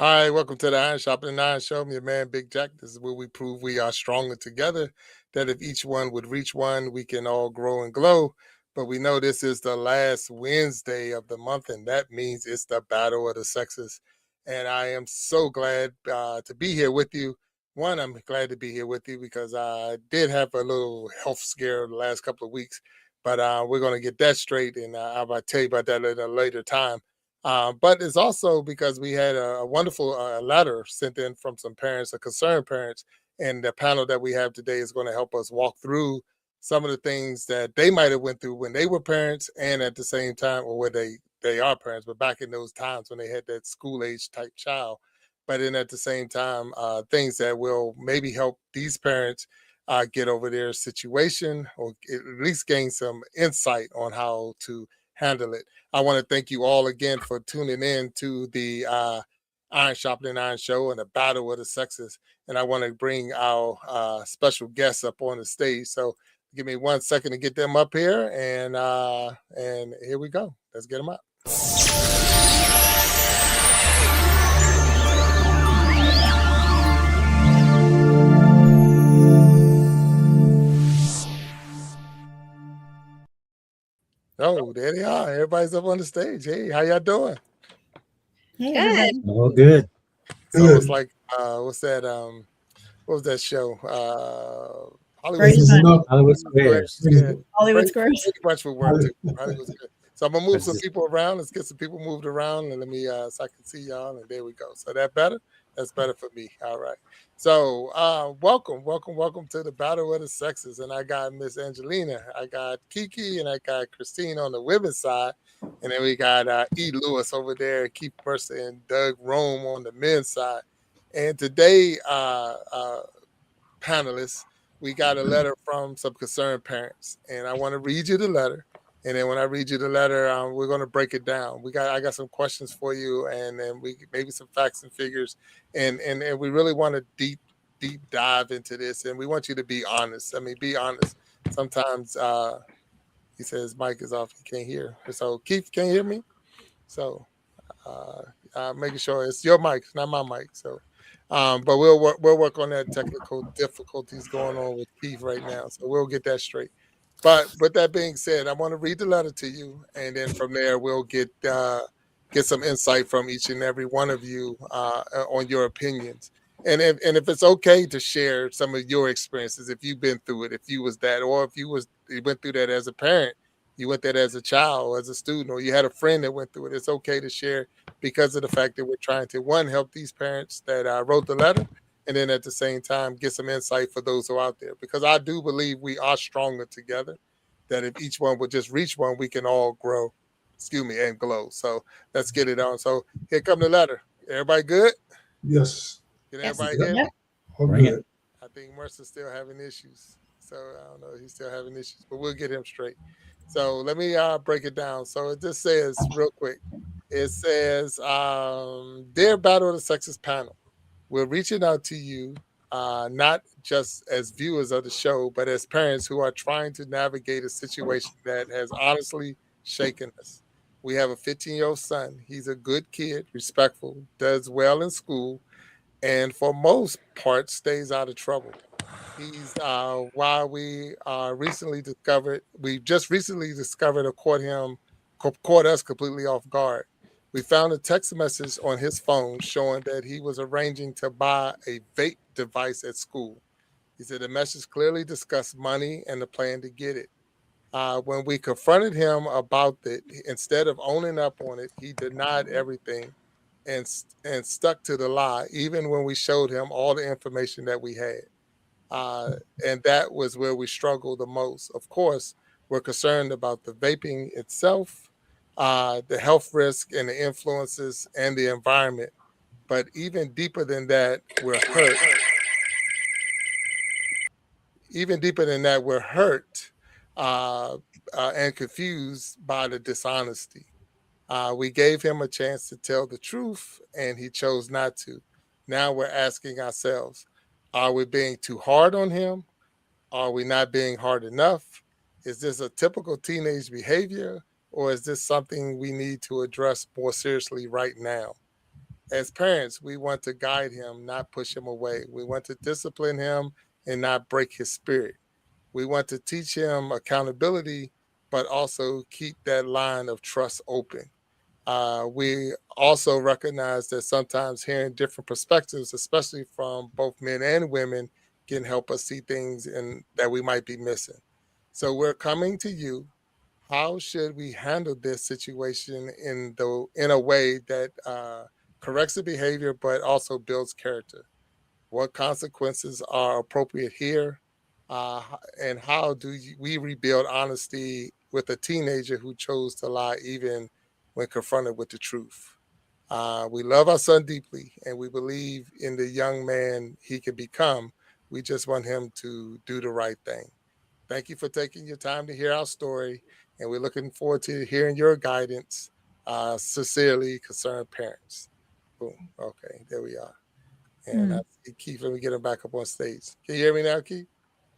All right, welcome to the Iron Shop and Iron Show. I'm your man, Big Jack. This is where we prove we are stronger together. That if each one would reach one, we can all grow and glow. But we know this is the last Wednesday of the month, and that means it's the battle of the sexes. And I am so glad to be here with you. One, I'm glad to be here with you because I did have a little health scare the last couple of weeks, but we're going to get that straight, and I'll tell you about that at a later time. But it's also because we had a wonderful letter sent in from some parents, concerned parents, and the panel that we have today is going to help us walk through some of the things that they might have went through when they were parents, and at the same time, or where they are parents, but back in those times when they had that school age type child. But then at the same time, things that will maybe help these parents get over their situation, or at least gain some insight on how to handle it. I want to thank you all again for tuning in to the Iron Sharpening Iron Show and the Battle of the Sexes. And I want to bring our special guests up on the stage. So give me 1 second to get them up here, and here we go. Let's get them up. Oh, there they are. Everybody's up on the stage. Hey, how y'all doing? Hey, Good. everybody. All good. So it's like what's that? What was that show? Hollywood Brady Bunch. Hollywood Squares. Yeah, Hollywood Brady Squares. Bunch would work too. Hollywood Squares. So I'm gonna move That's some it. people around. Let's get some people moved around, and let me so I can see y'all. And there we go. So that better? That's better for me. All right. So welcome to the Battle of the Sexes. And I got Miss Angelina, I got Kiki, and I got Christine on the women's side, and then we got E. Lewis over there, Keith Mercer, and Doug Rome on the men's side. And today, panelists, we got a letter from some concerned parents, and I want to read you the letter. And then when I read you the letter, we're going to break it down. I got some questions for you, and then we maybe some facts and figures, and we really want to deep dive into this, and we want you to be honest. I mean, be honest. Sometimes he says mic is off, he can't hear. So Keith, can you hear me? So making sure it's your mic, not my mic. So, but we'll work on that technical difficulties going on with Keith right now. So we'll get that straight. But with that being said, I want to read the letter to you, and then from there we'll get some insight from each and every one of you on your opinions. And if it's okay to share some of your experiences, if you've been through it, if you was that, or if you went through that as a parent, you went through that as a child, or as a student, or you had a friend that went through it. It's okay to share because of the fact that we're trying to one help these parents that wrote the letter, and then at the same time get some insight for those who are out there. Because I do believe we are stronger together. That if each one would just reach one, we can all grow. Excuse me, and glow. So let's get it on. So here come the letter. Everybody good? Yes. Can Yes. everybody hear me? Yep. All Bring good. it. I think Mercer's still having issues. So I don't know. He's still having issues, but we'll get him straight. So let me break it down. So it just says real quick. It says, "Dear Battle of the Sexes panel, we're reaching out to you, not just as viewers of the show, but as parents who are trying to navigate a situation that has honestly shaken us. We have a 15-year-old son. He's a good kid, respectful, does well in school, and for most part stays out of trouble. He's while we just recently discovered or caught us completely off guard. We found a text message on his phone showing that he was arranging to buy a vape device at school. He said the message clearly discussed money and the plan to get it. When we confronted him about it, instead of owning up on it, he denied everything and stuck to the lie, even when we showed him all the information that we had. Uh, and that was where we struggled the most. Of course, we're concerned about the vaping itself, the health risk and the influences and the environment. But even deeper than that, we're hurt. Even deeper than that, we're hurt uh, and confused by the dishonesty. We gave him a chance to tell the truth, and he chose not to. Now we're asking ourselves, are we being too hard on him? Are we not being hard enough? Is this a typical teenage behavior, or is this something we need to address more seriously right now? as parents, we want to guide him, not push him away. We want to discipline him and not break his spirit. We want to teach him accountability, but also keep that line of trust open. We also recognize that sometimes hearing different perspectives, especially from both men and women, can help us see things that we might be missing. So we're coming to you. How should we handle this situation in a way that corrects the behavior but also builds character? What consequences are appropriate here? And how we rebuild honesty with a teenager who chose to lie even when confronted with the truth? We love our son deeply and we believe in the young man he can become. We just want him to do the right thing. Thank you for taking your time to hear our story, and we're looking forward to hearing your guidance. Sincerely, concerned parents. Boom. Okay, there we are. And I Mm. see Keith. Let me get him back up on stage. Can you hear me now, Keith?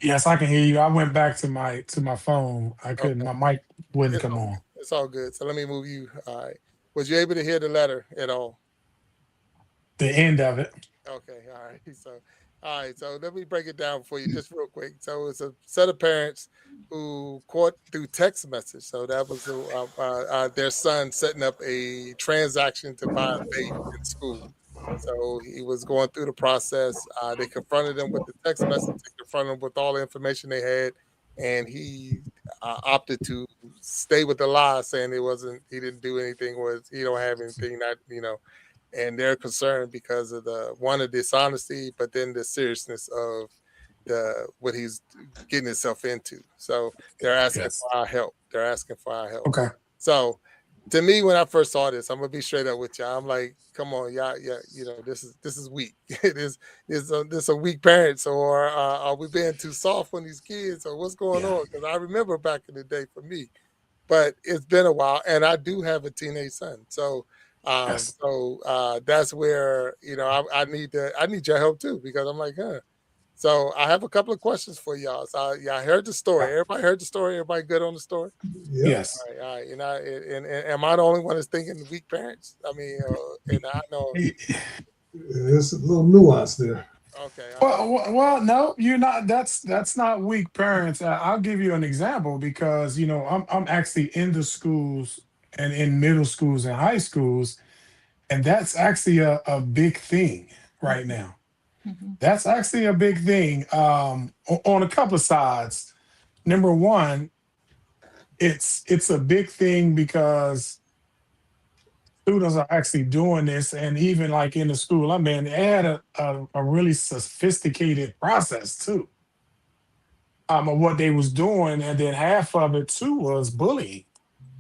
Yes, I can hear you. I went back to my phone. I couldn't. Okay, My mic wouldn't it's come all on. good. It's all good. So let me move you. All right. Was you able to hear the letter at all? The end of it. Okay, all right. So, all right. So let me break it down for you just real quick. So it's a set of parents who caught through text message. So that was their son setting up a transaction to buy a vape in school. So he was going through the process. They confronted him with the text message. They confronted him with all the information they had, and he opted to stay with the lie, saying it wasn't. He didn't do anything. Was he don't have anything. Not and they're concerned because of the dishonesty, but then the seriousness of the what he's getting himself into. So they're asking Yes. for our help. They're asking for our help. Okay. So to me, when I first saw this, I'm gonna be straight up with y'all. I'm like, come on, y'all, yeah, this is weak. This a weak parents, or are we being too soft on these kids, or what's going Yeah. on? Because I remember back in the day for me, but it's been a while, and I do have a teenage son. So, Yes. that's where I need your help too because I'm like, huh. So I have a couple of questions for y'all. So yeah, I heard the story. Yeah. Everybody heard the story. Everybody good on the story? Yep. Yes. All right. And am I the only one that's thinking weak parents? I mean, and I know. There's a little nuance there. Okay. All right. Well, no, you're not. That's not weak parents. I'll give you an example because I'm actually in the schools and in middle schools and high schools, and that's actually a big thing right now. Mhm. That's actually a big thing on a couple of sides. Number one, it's a big thing because students are actually doing this, and even like in the school I'm in, they had a really sophisticated process too of what they was doing, and then half of it too was bullying.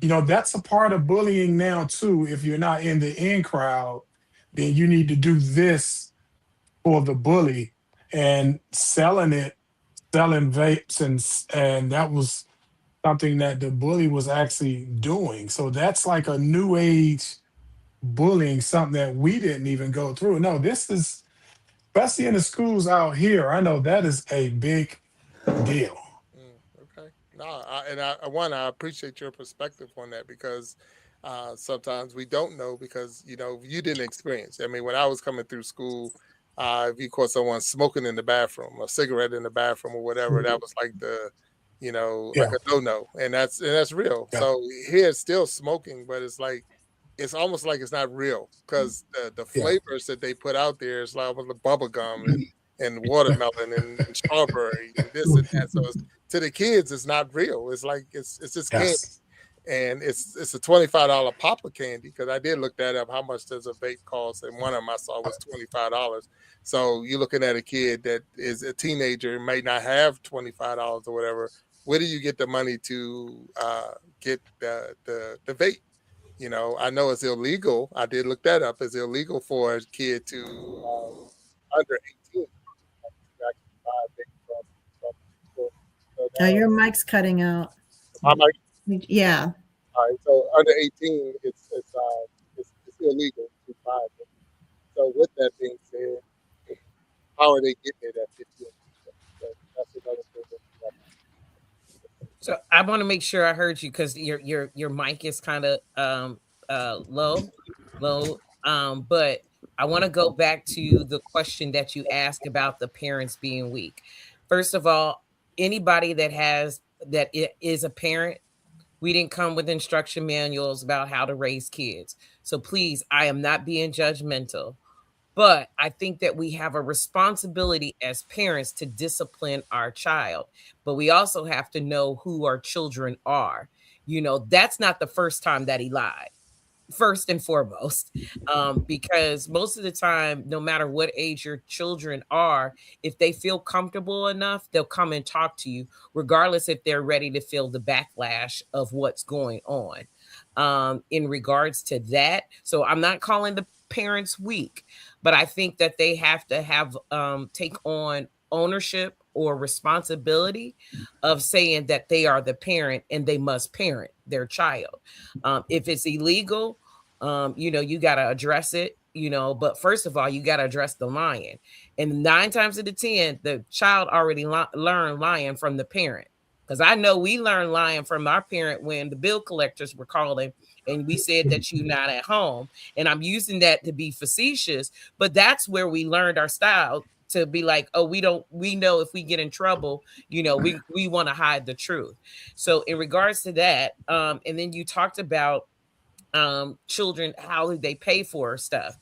That's a part of bullying now too. If you're not in the in crowd, then you need to do this for the bully, and selling vapes, and that was something that the bully was actually doing. So that's like a new age bullying, something that we didn't even go through. No, this is, especially in the schools out here, I know that is a big deal. Okay. No, I appreciate your perspective on that because sometimes we don't know because you didn't experience. I mean, when I was coming through school, if you caught someone smoking in the bathroom, a cigarette in the bathroom or whatever, that was like like Yeah, a no, and that's real. yeah, So here it's still smoking, but it's like it's almost like it's not real because the yeah. flavors that they put out there is like the bubble gum and watermelon and strawberry and this and that. So to the kids, it's not real. It's like it's just candy, Yes. and it's a $25 pop of candy because I did look that up. How much does a vape cost? And one of them I saw was $25. So you're looking at a kid that is a teenager, may not have $25 or whatever. Where do you get the money to get the vape? I know it's illegal. I did look that up. It's illegal for a kid to under 18 to actually buy a vape from people. So Oh, now, your mic's cutting out. I'm like, Yeah. all right, so under 18, it's illegal to buy it. So with that being said, how are they getting it at 15? So that's another thing that we have. So I want to make sure I heard you because your mic is kind of low. But I want to go back to the question that you asked about the parents being weak. First of all, anybody that is a parent, we didn't come with instruction manuals about how to raise kids. So please, I am not being judgmental. But I think that we have a responsibility as parents to discipline our child. But we also have to know who our children are. That's not the first time that he lied, first and foremost, because most of the time, no matter what age your children are, if they feel comfortable enough, they'll come and talk to you, regardless if they're ready to feel the backlash of what's going on. In regards to that, so I'm not calling the parents weak, but I think that they have to have take on ownership or responsibility of saying that they are the parent and they must parent their child. If it's illegal, you got to address it, but first of all, you got to address the lying. And 9 times out of 10, the child already learned lying from the parent. Because I know we learned lying from our parent when the bill collectors were calling and we said that you're not at home. And I'm using that to be facetious, but that's where we learned our style to be like, oh, we know if we get in trouble, we want to hide the truth. So in regards to that, and then you talked about children, how they pay for stuff.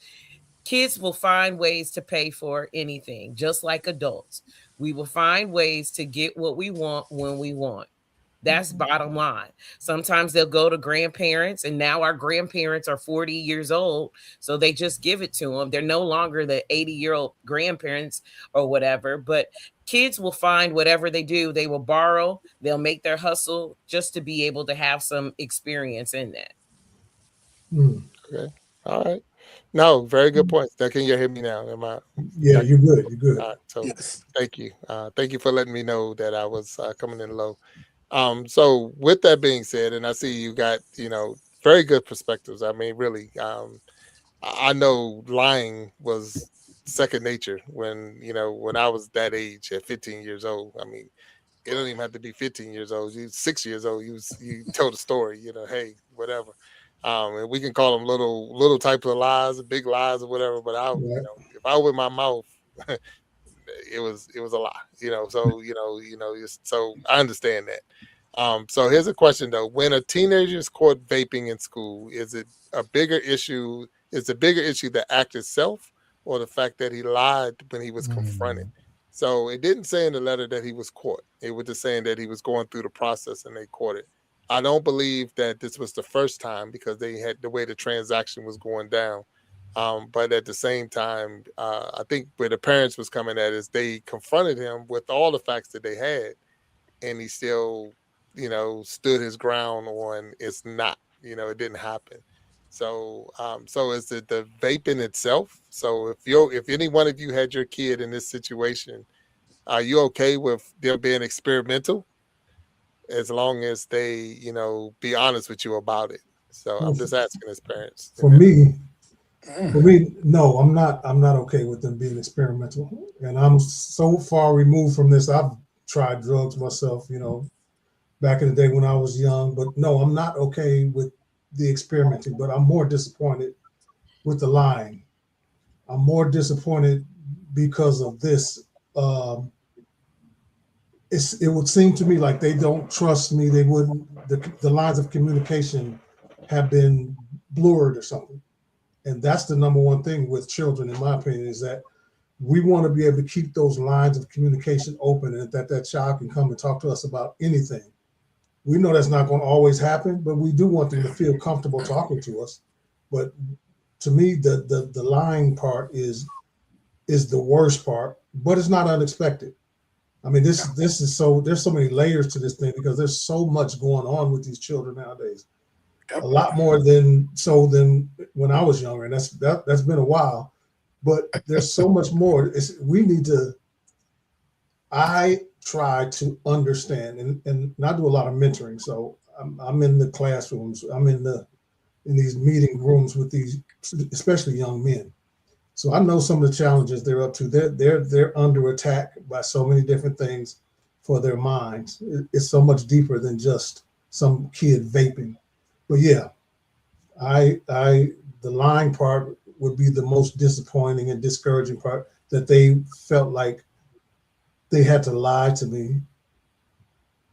Kids will find ways to pay for anything, just like adults. We will find ways to get what we want when we want. That's bottom line. Sometimes they'll go to grandparents, and now our grandparents are 40 years old, so they just give it to them. They're no longer the 80-year-old grandparents or whatever, but kids will find whatever they do. They will borrow, they'll make their hustle just to be able to have some experience in that. Okay. All right. No, very good points. Now, can you hear me now? Am I? Yeah, you're good. You're good. All right. So Yes. thank you. Thank you for letting me know that I was coming in low. So with that being said, and I see you got, very good perspectives. I mean, really, I know lying was second nature when I was that age at 15 years old. I mean, it don't even have to be 15 years old. You 6 years old, you told a story, hey, whatever. And we can call them little types of lies, big lies or whatever. But Right. if I open my mouth, it was a lie, So so I understand that. So here's a question though: when a teenager is caught vaping in school, is it a bigger issue? Is the bigger issue the act itself, or the fact that he lied when he was confronted? So it didn't say in the letter that he was caught. It was just saying that he was going through the process and they caught it. I don't believe that this was the first time because they had the way the transaction was going down. But at the same time, I think where the parents was coming at is they confronted him with all the facts that they had, and he still, stood his ground on it's not, it didn't happen. So, so is it the vaping itself? So if any one of you had your kid in this situation, are you okay with them being experimental? As long as they, be honest with you about it. So I'm just asking as parents. For me, no, I'm not okay with them being experimental. And I'm so far removed from this. I've tried drugs myself, back in the day when I was young. But no, I'm not okay with the experimenting. But I'm more disappointed with the lying. I'm more disappointed because of this. It would seem to me like they don't trust me. They wouldn't. The lines of communication have been blurred or something. And that's the number one thing with children, in my opinion, is that we want to be able to keep those lines of communication open and that child can come and talk to us about anything. We know that's not going to always happen, but we do want them to feel comfortable talking to us. But to me, the lying part is the worst part, but it's not unexpected. I mean, this is there's so many layers to this thing because there's so much going on with these children nowadays. A lot more than when I was younger, and that's been a while. But there's so much more. I try to understand and not do a lot of mentoring. So I'm in the classrooms. I'm in these meeting rooms with these, especially young men. So I know some of the challenges they're up to. They're under attack by so many different things for their minds. It's so much deeper than just some kid vaping. But yeah, the lying part would be the most disappointing and discouraging part, that they felt like they had to lie to me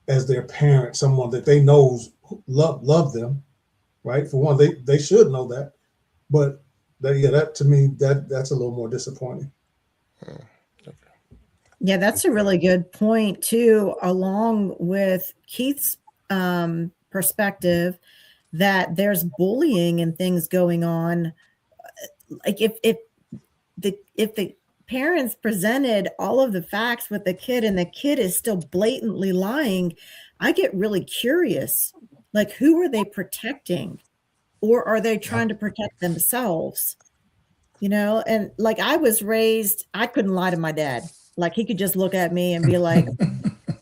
as their parent, someone that they knows love them, right? For one, they should know that, but that to me, that's a little more disappointing. Yeah, that's a really good point too, along with Keith's perspective that there's bullying and things going on. Like if the parents presented all of the facts with the kid and the kid is still blatantly lying, I get really curious. Like, who are they protecting? Or are they trying to protect themselves? You know, and like I was raised, I couldn't lie to my dad. Like he could just look at me and be like,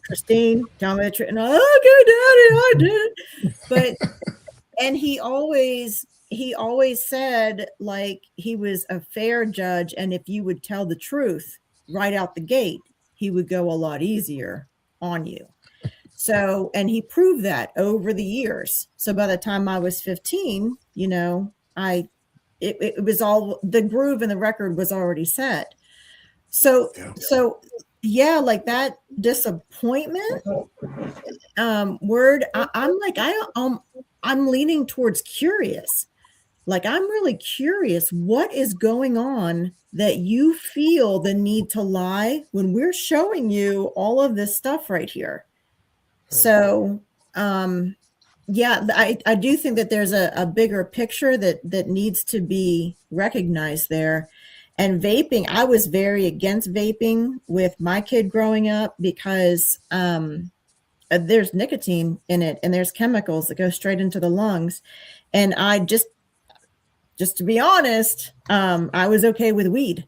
Christine, tell me the truth. And okay, Daddy, I did it. But and he always said like he was a fair judge, and if you would tell the truth right out the gate, he would go a lot easier on you. So, and he proved that over the years. So by the time I was 15, you know, it was all, the groove and the record was already set. So yeah, like that disappointment word, I'm leaning towards curious. Like, I'm really curious what is going on that you feel the need to lie when we're showing you all of this stuff right here. So, yeah, I do think that there's a bigger picture that needs to be recognized there. And vaping, I was very against vaping with my kid growing up because there's nicotine in it and there's chemicals that go straight into the lungs. And I just to be honest, I was okay with weed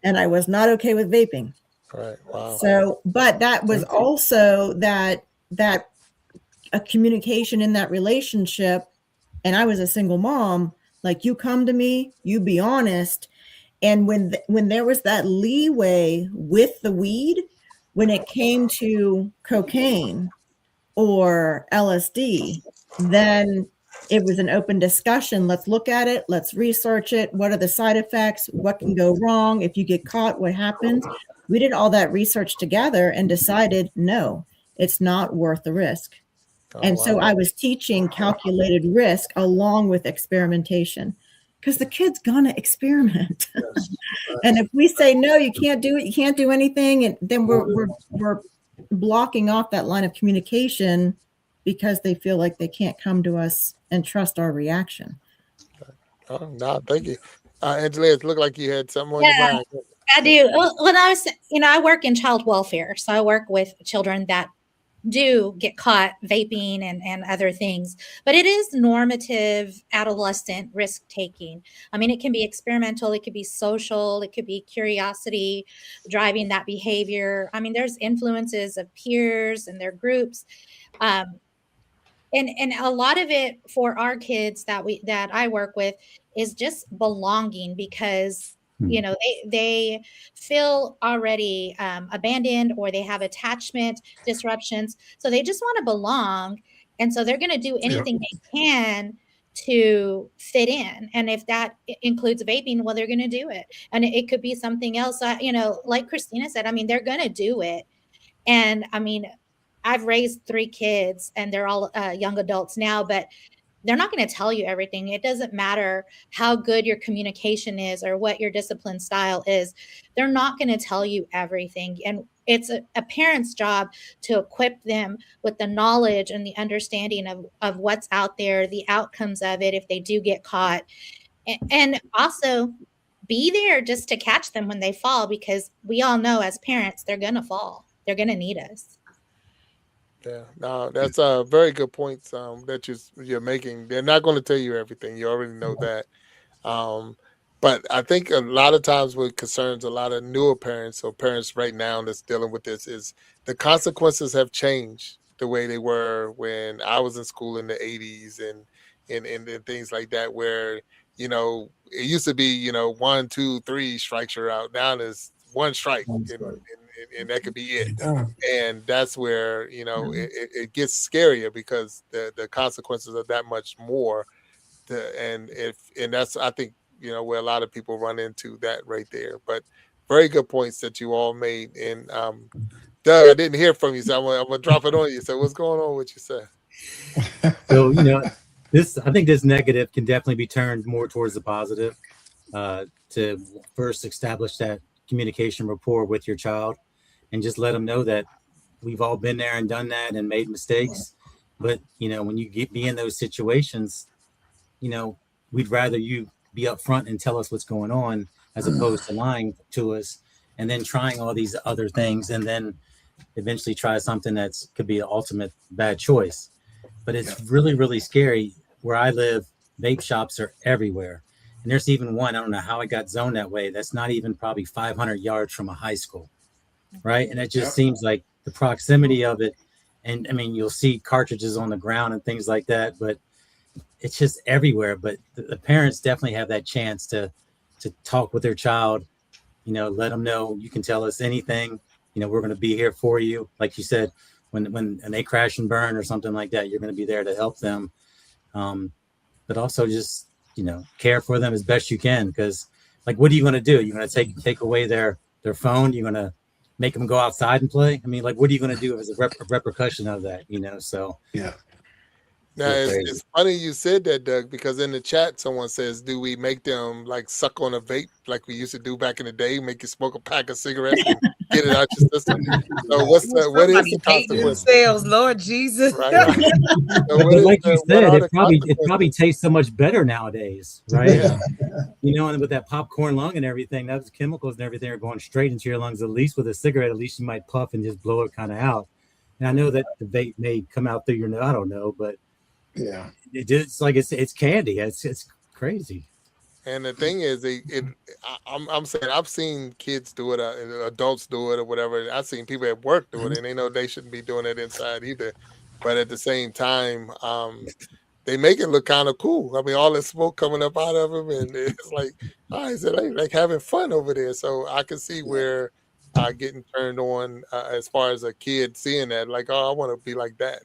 and I was not okay with vaping. Right. Wow. So, but that was also that a communication in that relationship. And I was a single mom. Like, you come to me, you be honest. And when there was that leeway with the weed, when it came to cocaine or LSD, then it was an open discussion. Let's look at it. Let's research it. What are the side effects? What can go wrong? If you get caught, what happens? We did all that research together and decided, no, it's not worth the risk. And so I was teaching calculated risk along with experimentation, because the kid's gonna experiment. And if we say, no, you can't do it, you can't do anything, and then we're blocking off that line of communication because they feel like they can't come to us and trust our reaction. Oh, no, thank you. Angela, it looked like you had something on your mind. I do. When I was, I work in child welfare. So I work with children that do get caught vaping and other things, but it is normative adolescent risk taking. I mean, it can be experimental, it could be social, it could be curiosity driving that behavior. I mean, there's influences of peers and their groups. And a lot of it for our kids that I work with is just belonging, because they feel already abandoned, or they have attachment disruptions. So they just want to belong. And so they're going to do anything they can to fit in. And if that includes vaping, well, they're going to do it. And it could be something else. Like Christina said, I mean, they're going to do it. And I mean, I've raised 3 kids and they're all young adults now, but they're not going to tell you everything. It doesn't matter how good your communication is or what your discipline style is. They're not going to tell you everything. And it's a parent's job to equip them with the knowledge and the understanding of what's out there, the outcomes of it if they do get caught. And also be there just to catch them when they fall, because we all know as parents, they're going to fall. They're going to need us. Yeah, no, that's a very good point that you're making. They're not going to tell you everything. You already know that. But I think a lot of times what concerns a lot of newer parents or parents right now that's dealing with this is the consequences have changed the way they were when I was in school in the 80s and things like that, where, it used to be, 1, 2, 3 strikes you're out. Now there's 1 strike. And that could be it. And that's where, it gets scarier because the consequences are that much more. And that's, I think, you know, where a lot of people run into that right there. But very good points that you all made. And Doug, I didn't hear from you, so I'm gonna drop it on you. So what's going on with you, sir? So, I think this negative can definitely be turned more towards the positive, to first establish that communication rapport with your child and just let them know that we've all been there and done that and made mistakes. But, when you be in those situations, we'd rather you be upfront and tell us what's going on as opposed to lying to us and then trying all these other things and then eventually try something that's could be an ultimate bad choice. But it's really, really scary. Where I live, vape shops are everywhere. And there's even one, I don't know how it got zoned that way, that's not even probably 500 yards from a high school, right? And it just seems like the proximity of it. And I mean, you'll see cartridges on the ground and things like that, but it's just everywhere. But the parents definitely have that chance to talk with their child, let them know you can tell us anything, we're going to be here for you. Like you said, when they crash and burn or something like that, you're going to be there to help them. But also just, care for them as best you can. Because like, what are you going to do? You're going to take away their phone. You're going to make them go outside and play. I mean, like, what are you going to do as a repercussion of that? So Yeah. Now it's funny you said that, Doug, because in the chat someone says, "Do we make them like suck on a vape like we used to do back in the day? Make you smoke a pack of cigarettes and get it out your system?" So what is the consequence? Themselves, Lord Jesus. Right. So but like you said, it probably tastes so much better nowadays, right? Yeah. And with that popcorn lung and everything, those chemicals and everything are going straight into your lungs. At least with a cigarette, at least you might puff and just blow it kind of out. And I know that the vape may come out through your nose. I don't know, but yeah, it's like it's candy. It's crazy. And the thing is, I'm saying I've seen kids do it, adults do it, or whatever. I've seen people at work do it, and they know they shouldn't be doing it inside either. But at the same time, they make it look kind of cool. I mean, all the smoke coming up out of them, and it's like, they like having fun over there. So I can see where getting turned on as far as a kid seeing that, like, oh, I want to be like that,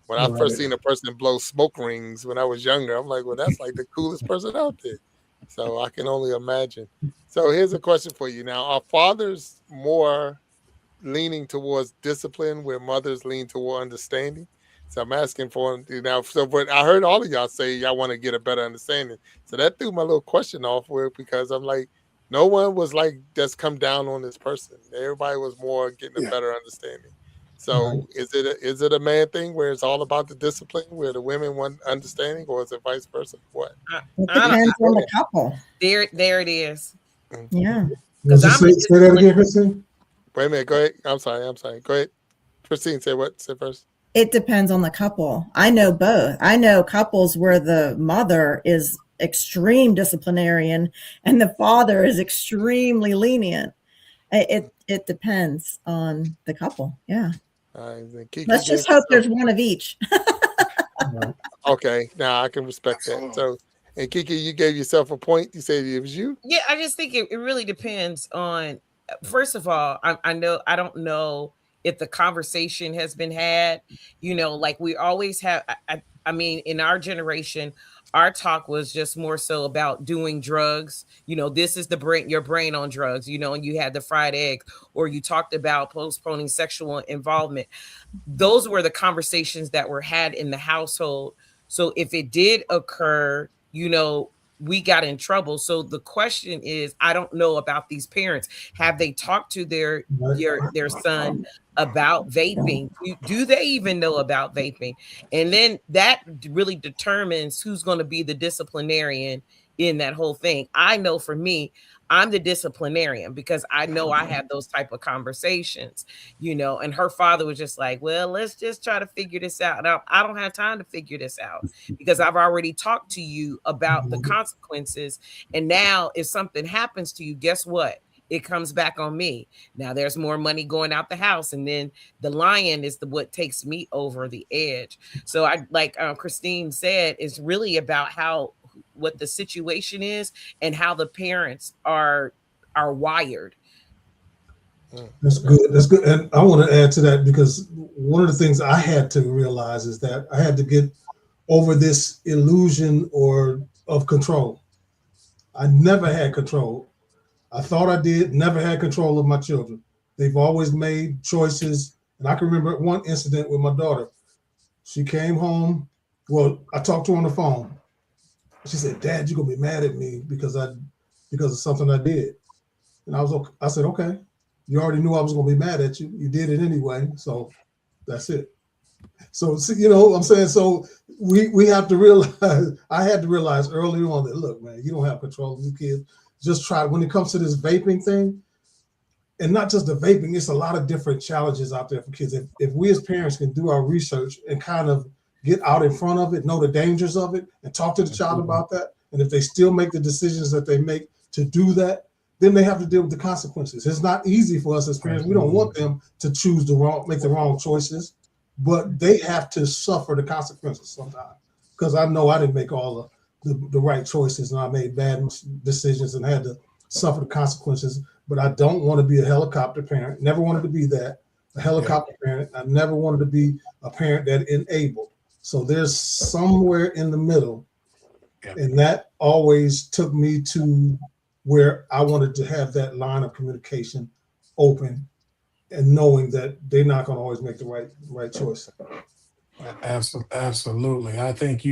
When I first seen a person blow smoke rings when I was younger, I'm like, well, that's like the coolest person out there. So I can only imagine. So here's a question for you. Now, are fathers more leaning towards discipline where mothers lean toward understanding? So I'm asking for now. So, but I heard all of y'all say y'all want to get a better understanding. So that threw my little question off with, because I'm like, no one was like just come down on this person. Everybody was more getting a better understanding. So is it a man thing where it's all about the discipline, where the women want understanding, or is it vice versa? What? It depends on the couple. There it is. Yeah. Say that again, Christine. Wait a minute. Go ahead. I'm sorry. Go ahead. Christine, say what? Say first. It depends on the couple. I know both. I know couples where the mother is extreme disciplinarian and the father is extremely lenient. It depends on the couple. Yeah. Let's just hope there's one of each. Okay, now I can respect that. So, and Kiki, you gave yourself a point. You said it was you. Yeah, I just think it really depends on. First of all, I don't know if the conversation has been had. Like we always have. I mean, in our generation, our talk was just more so about doing drugs. This is your brain on drugs, and you had the fried eggs, or you talked about postponing sexual involvement. Those were the conversations that were had in the household. So if it did occur, we got in trouble. So the question is, I don't know about these parents. Have they talked to their son about vaping? Do they even know about vaping? And then that really determines who's going to be the disciplinarian in that whole thing. I know for me, I'm the disciplinarian because I know I have those type of conversations, and her father was just like, well, let's just try to figure this out. Now, I don't have time to figure this out because I've already talked to you about the consequences. And now if something happens to you, guess what? It comes back on me. Now there's more money going out the house. And then the lion is what takes me over the edge. So I, like Christine said, it's really about what the situation is and how the parents are wired. That's good. And I want to add to that, because one of the things I had to realize is that I had to get over this illusion of control. I never had control. I thought I did, never had control of my children. They've always made choices. And I can remember one incident with my daughter. She came home. Well, I talked to her on the phone. She said, "Dad, you're gonna be mad at me because of something I did." And I said, "Okay. You already knew I was gonna be mad at you. You did it anyway, so that's it." So you know what I'm saying? So we have to realize, I had to realize early on that, look, man, you don't have control of these kids. Just try, when it comes to this vaping thing, and not just the vaping, it's a lot of different challenges out there for kids. If we as parents can do our research and kind of get out in front of it, know the dangers of it, and talk to the child about that, and if they still make the decisions that they make to do that, then they have to deal with the consequences. It's not easy for us as parents. We don't want them to make the wrong choices, but they have to suffer the consequences sometimes. Because I know I didn't make all the right choices, and I made bad decisions and had to suffer the consequences. But I don't want to be a helicopter parent. Never wanted to be that, a helicopter parent. I never wanted to be a parent that enabled. So there's somewhere in the middle, and that always took me to where I wanted to have that line of communication open, and knowing that they're not going to always make the right choice. Absolutely. I think,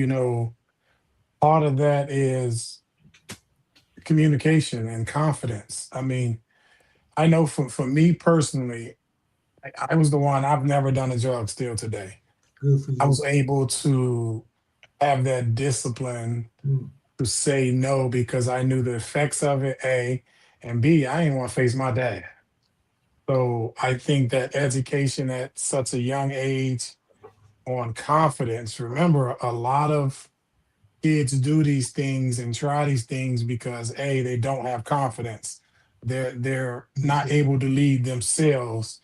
part of that is communication and confidence. I mean, I know for me personally, I was the one, I've never done a drug still today. Good for you. I was able to have that discipline to say no because I knew the effects of it, A, and B, I didn't want to face my dad. So I think that education at such a young age on confidence, remember, a lot of kids do these things and try these things because A, they don't have confidence. They're not able to lead themselves.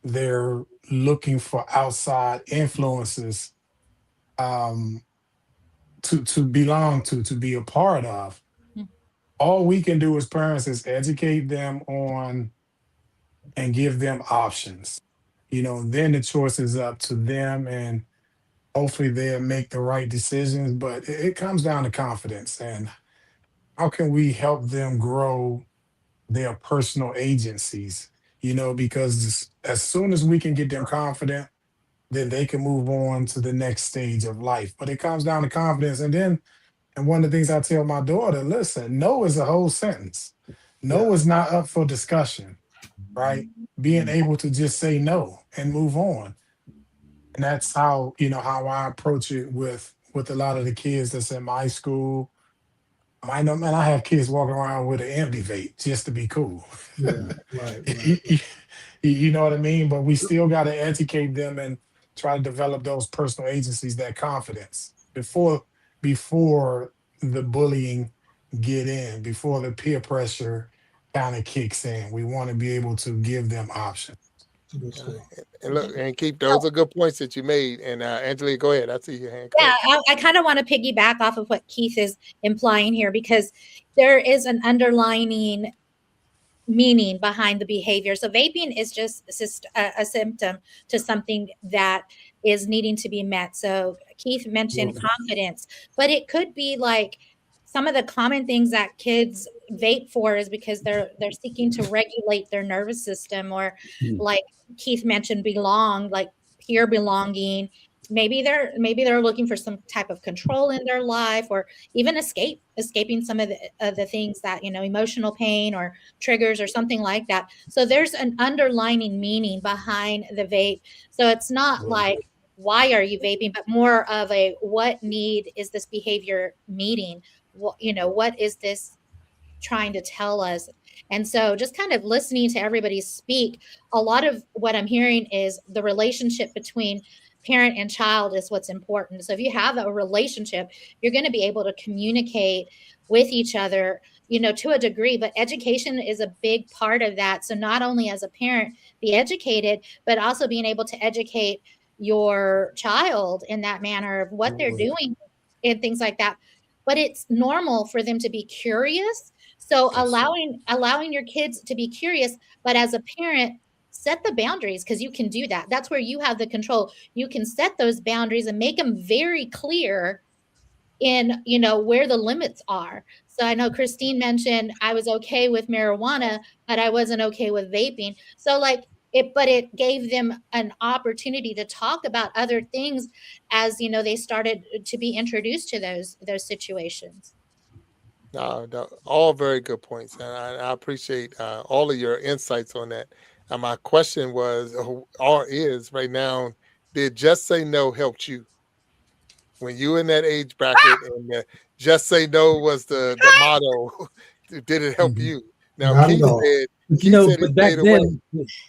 They're looking for outside influences to belong to be a part of. All we can do as parents is educate them on and give them options. Then the choice is up to them, and hopefully they'll make the right decisions. But it comes down to confidence, and how can we help them grow their personal agencies? Because as soon as we can get them confident, then they can move on to the next stage of life. But it comes down to confidence. And one of the things I tell my daughter, listen, no is a whole sentence. No is not up for discussion, right? Being able to just say no and move on. And that's how I approach it with a lot of the kids that's in my school. I know, man, I have kids walking around with an empty vape just to be cool. Yeah, right. You know what I mean? But we still got to educate them and try to develop those personal agencies, that confidence before the bullying get in, before the peer pressure kind of kicks in. We want to be able to give them options. And look, and keep those are good points that you made. And Angela, go ahead. I see your hand. Yeah, I kind of want to piggyback off of what Keith is implying here, because there is an underlining meaning behind the behavior. So vaping is just a symptom to something that is needing to be met. So Keith mentioned confidence, but it could be like some of the common things that kids vape for is because they're seeking to regulate their nervous system, or like Keith mentioned, like peer belonging. Maybe they're looking for some type of control in their life, or even escaping some of the things that, emotional pain or triggers or something like that. So there's an underlining meaning behind the vape. So it's not like, why are you vaping, but more of a, what need is this behavior meeting? What is this trying to tell us? And so just kind of listening to everybody speak, a lot of what I'm hearing is the relationship between parent and child is what's important. So if you have a relationship, you're going to be able to communicate with each other, to a degree, but education is a big part of that. So not only as a parent, be educated, but also being able to educate your child in that manner of what they're doing and things like that. But it's normal for them to be curious. So allowing your kids to be curious, but as a parent, set the boundaries, because you can do that. That's where you have the control. You can set those boundaries and make them very clear in, where the limits are. So I know Christine mentioned I was okay with marijuana, but I wasn't okay with vaping. So like but it gave them an opportunity to talk about other things as they started to be introduced to those situations. No, no, all very good points, and I appreciate all of your insights on that. And my question was, or is right now, did Just Say No helped you when you in that age bracket, and Just Say No was the motto? Did it help Mhm. you? Now, Not at all. Keith said he But back stayed away.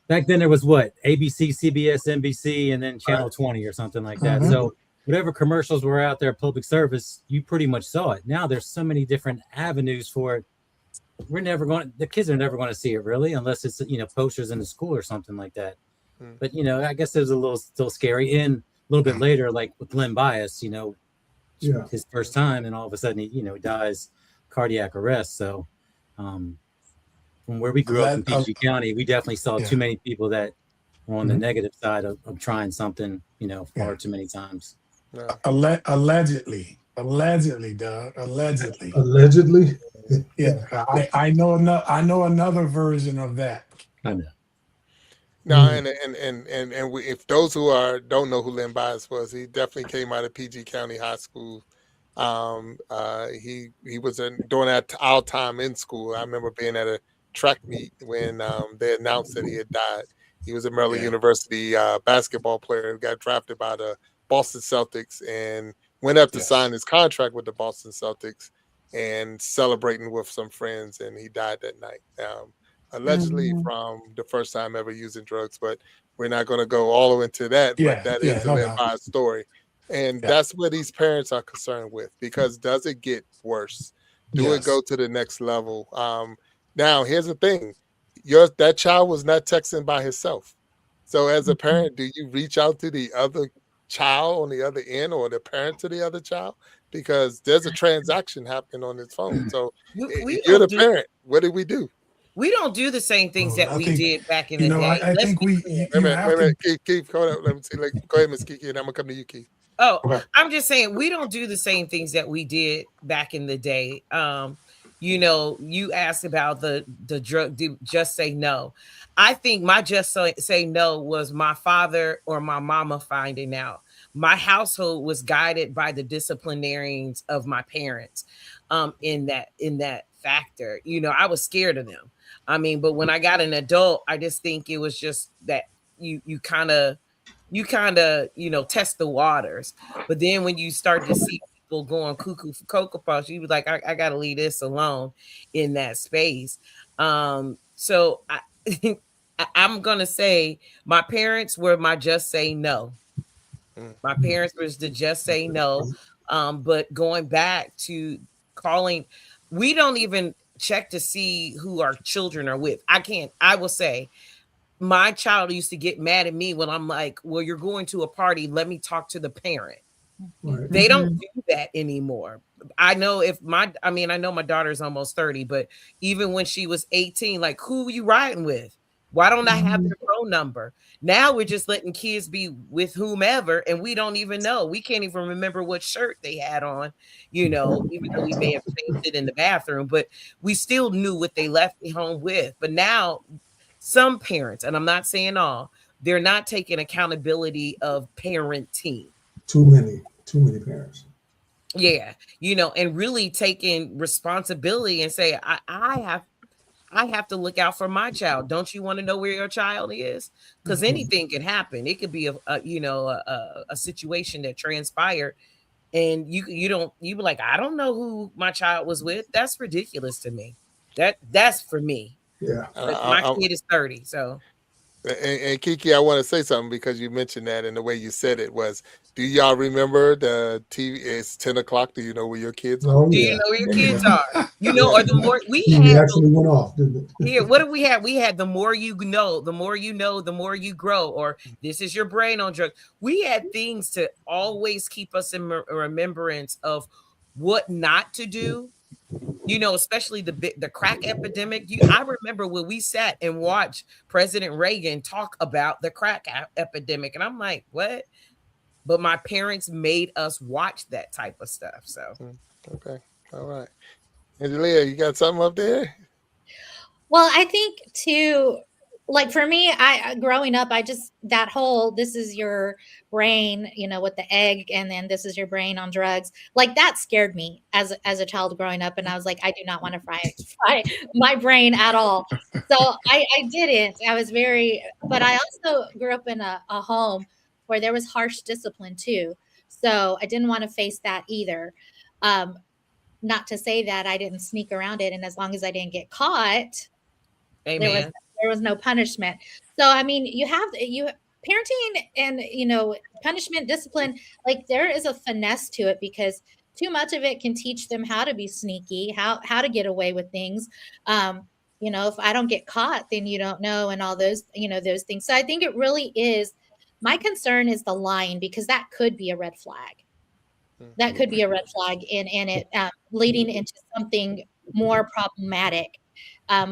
then there was what, ABC, CBS, NBC, and then Channel Right. 20 or something like that. Mhm. So whatever commercials were out there, public service, you pretty much saw it. Now there's so many different avenues for it. The kids are never going to see it really, unless it's posters in the school or something like that. Hmm. But I guess it was a little still scary. And a little bit later, like with Len Bias, Yeah. his first time, and all of a sudden he dies cardiac arrest. So from where we grew up in PG County, we definitely saw too many people that were on the negative side of trying something, far too many times. No. Allegedly, Doug. Allegedly. Allegedly. Yeah, I know another version of that. I know. No, and if those who don't know who Len Bias was, he definitely came out of PG County High School. He was during our time in school. I remember being at a track meet when they announced that he had died. He was a Maryland University basketball player who got drafted by the Boston Celtics and went up to sign his contract with the Boston Celtics and celebrating with some friends, and he died that night. Allegedly from the first time ever using drugs, but we're not going to go all the way into that. But that is the Len Bias story. And that's what these parents are concerned with, because does it get worse? Do it go to the next level? Now, here's the thing. That child was not texting by himself. So as a parent, do you reach out to the other child on the other end, or the parent to the other child? Because there's a transaction happening on his phone. So if you're the parent, what do we do? We don't do the same things that we did back in the day. I think we. Wait a minute. Keith, hold up. Let me see. Go ahead, Ms. Kiki, and I'm gonna come to you, Keith. Oh, okay. I'm just saying we don't do the same things that we did back in the day. You asked about the drug. Just say no. I think my just say no was my father or my mama finding out. My household was guided by the disciplinarians of my parents. In that factor, I was scared of them. I mean, but when I got an adult, I just think it was just that you kind of test the waters. But then when you start to see people going cuckoo for Cocoa Puffs, you be like, I got to leave this alone in that space. So I'm going to say my parents were my just say no. My parents was to just say no. But going back to calling, we don't even check to see who our children are with. I will say my child used to get mad at me when I'm like, well, you're going to a party, let me talk to the parent. Right. They don't do that anymore. I know I know my daughter's almost 30, but even when she was 18, like, who are you riding with? Why don't I have their phone number? Now we're just letting kids be with whomever, and we don't even know. We can't even remember what shirt they had on, even though we may have changed it in the bathroom, but we still knew what they left me home with. But now some parents, and I'm not saying all, they're not taking accountability of parenting. Too many parents. Yeah, and really taking responsibility and say, I have to look out for my child. Don't you want to know where your child is? Because anything can happen. It could be a situation that transpired, and you be like, I don't know who my child was with. That's ridiculous to me. That's for me. Yeah, my kid is 30, so. And Kiki, I want to say something because you mentioned that, and the way you said it was, do y'all remember the TV? It's 10 o'clock. Do you know where your kids are? Do you know where your kids are? Or the more we actually went off, didn't it? Here, what did we have? We had the more you know, the more you grow, or this is your brain on drugs. We had things to always keep us in remembrance of what not to do. Especially the crack epidemic. I remember when we sat and watched President Reagan talk about the crack epidemic, and I'm like, what? But my parents made us watch that type of stuff. So, okay, all right. Angelia, you got something up there? Well, I think too, like for me, growing up, I just that whole this is your brain, with the egg, and then this is your brain on drugs. Like that scared me as a child growing up, and I was like, I do not want to fry my brain at all. So I didn't. I was but I also grew up in a home where there was harsh discipline too. So I didn't want to face that either. Not to say that I didn't sneak around it, and as long as I didn't get caught, Amen. there was no punishment. So I mean, you parenting and punishment, discipline, like there is a finesse to it because too much of it can teach them how to be sneaky, how to get away with things. If I don't get caught, then you don't know, and all those those things. So I think it really is. My concern is the lying because that could be a red flag. That could be a red flag in it leading into something more problematic.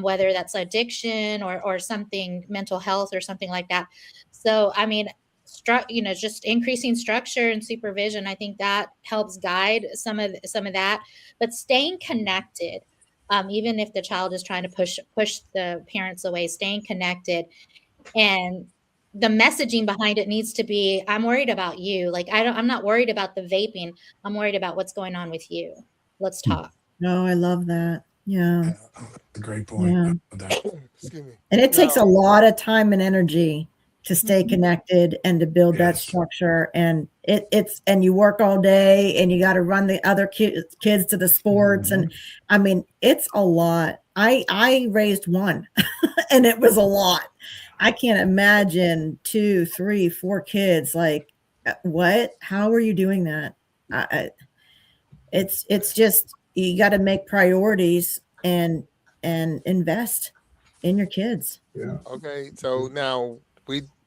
Whether that's addiction or something mental health or something like that. So, I mean, just increasing structure and supervision, I think that helps guide some of that, but staying connected, even if the child is trying to push the parents away, staying connected, and the messaging behind it needs to be, I'm worried about you. Like, I'm not worried about the vaping. I'm worried about what's going on with you. Let's talk. No, I love that. Yeah. Yeah, that's a great point. Yeah. Excuse me. And it takes a lot of time and energy to stay Mhm. connected and to build that Yes. structure. And and you work all day and you got to run the other kids to the sports. And I mean, it's a lot. I raised one and it was a lot. I can't imagine 2, 3, 4 kids. Like, what? How are you doing that? It's just, you got to make priorities and invest in your kids. Yeah. Okay, so now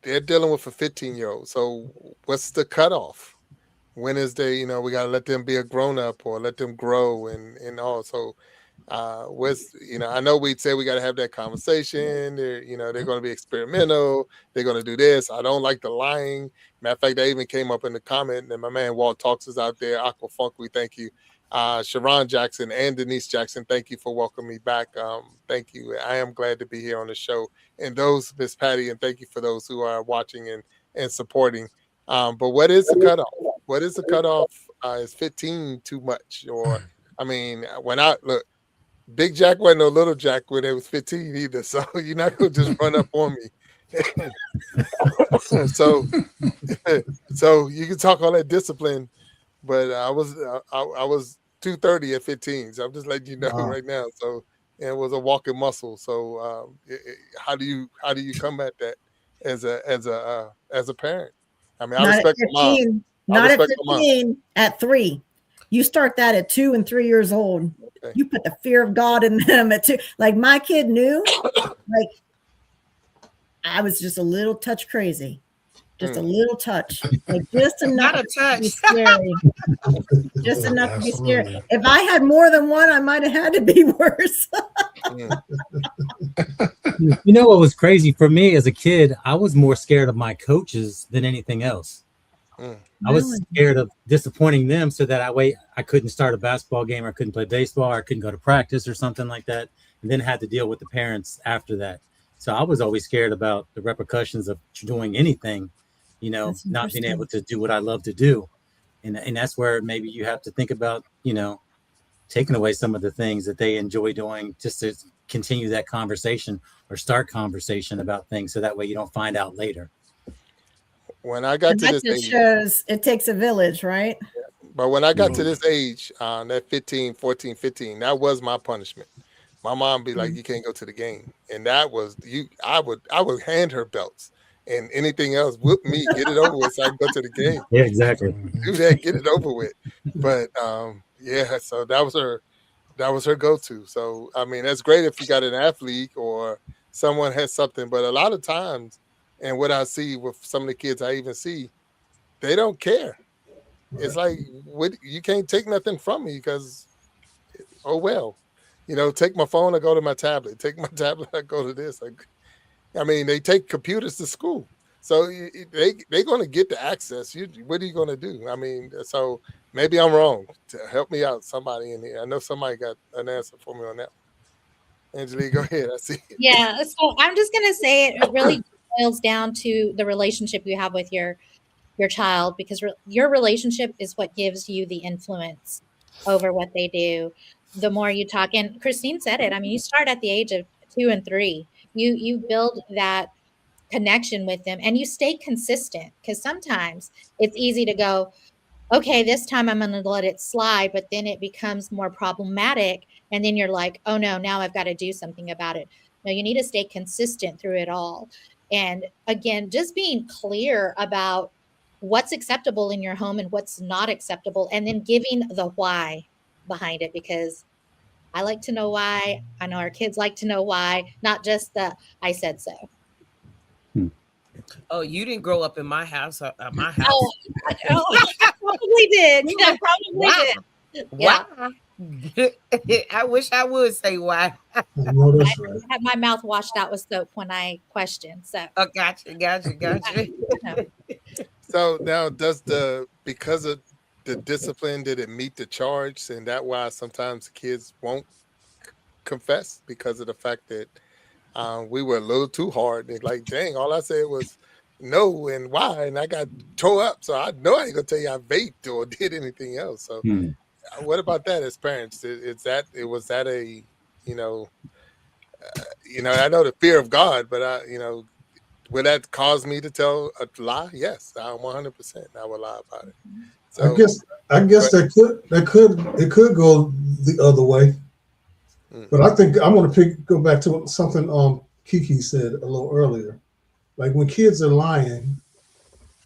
they're dealing with a 15-year-old. So what's the cutoff? When is they, we gotta let them be a grown up or let them grow and all. So I know we'd say we gotta have that conversation. They're gonna be experimental, they're gonna do this. I don't like the lying. Matter of fact, that even came up in the comment, and my man Walt Talks is out there. Aqua Funk, we thank you. Sharon Jackson and Denise Jackson, thank you for welcoming me back. Thank you. I am glad to be here on the show. And those, Miss Patty, and thank you for those who are watching and supporting. But what is the cutoff? What is the cutoff? Is 15 too much? Or, I mean, when I look, Big Jack wasn't no little Jack when it was 15 either. So you're not going to just run up on me. so you can talk all that discipline, but I was 230 at 15. So I'm just letting you know right now. So it was a walking muscle. So how do you combat that as a parent? I mean, I respect my mom. Not at 15, at 3. You start that at 2 and 3 years old. Okay. You put the fear of God in them at 2. Like my kid knew, like I was just a little touch crazy. Just a little touch. Like just enough Not a touch. to be scary. Just enough to be scary. If I had more than one, I might have had to be worse. You know what was crazy for me as a kid? I was more scared of my coaches than anything else. I was scared of disappointing them, so that I couldn't start a basketball game, or I couldn't play baseball, or I couldn't go to practice or something like that, and then had to deal with the parents after that. So I was always scared about the repercussions of doing anything, not being able to do what I love to do. And that's where maybe you have to think about, taking away some of the things that they enjoy doing, just to continue that conversation or start conversation about things, so that way you don't find out later. When I got to this age, shows it takes a village, right? But when I got to this age, that 14, 15, that was my punishment. My mom be like, you can't go to the game. And that was I would hand her belts, and anything else, whoop me, get it over with so I can go to the game. Yeah, exactly. Do that, get it over with. But so that was her go-to. So I mean, that's great if you got an athlete or someone has something, but a lot of times, and what I see with some of the kids I even see, they don't care. It's like, you can't take nothing from me because, oh well, take my phone, I go to my tablet. Take my tablet, I go to this. I mean, they take computers to school, so they're going to get the access. What are you going to do? I mean, so Maybe I'm wrong. Help me out, somebody in here. I know somebody got an answer for me on that. Angelique, go ahead. I see it. Yeah, so I'm just gonna say it really boils down to the relationship you have with your child, because your relationship is what gives you the influence over what they do. The more you talk, and Christine said it. I mean, you start at the age of 2 and 3. You build that connection with them, and you stay consistent, because sometimes it's easy to go, okay, this time I'm going to let it slide, but then it becomes more problematic. And then you're like, oh no, now I've got to do something about it. No, you need to stay consistent through it all. And again, just being clear about what's acceptable in your home and what's not acceptable, and then giving the why behind it, because I like to know why. I know our kids like to know why, not just the I said so. Oh, you didn't grow up in my house. My house. Oh, I probably did. Yeah, probably did. Yeah. Why? I wish I would say why. I know that's I right. have my mouth washed out with soap when I question. So Oh, gotcha. So now, because of the discipline, did it meet the charge, and that why sometimes kids won't confess because of the fact that we were a little too hard? And like, dang, all I said was no and why, and I got tore up. So I know I ain't gonna tell you I vaped or did anything else. So what about that as parents? Was that a I know the fear of God, but would that cause me to tell a lie? Yes, I 100%. I would lie about it. So I guess it could go the other way. But I think I want to go back to something Kiki said a little earlier. Like when kids are lying,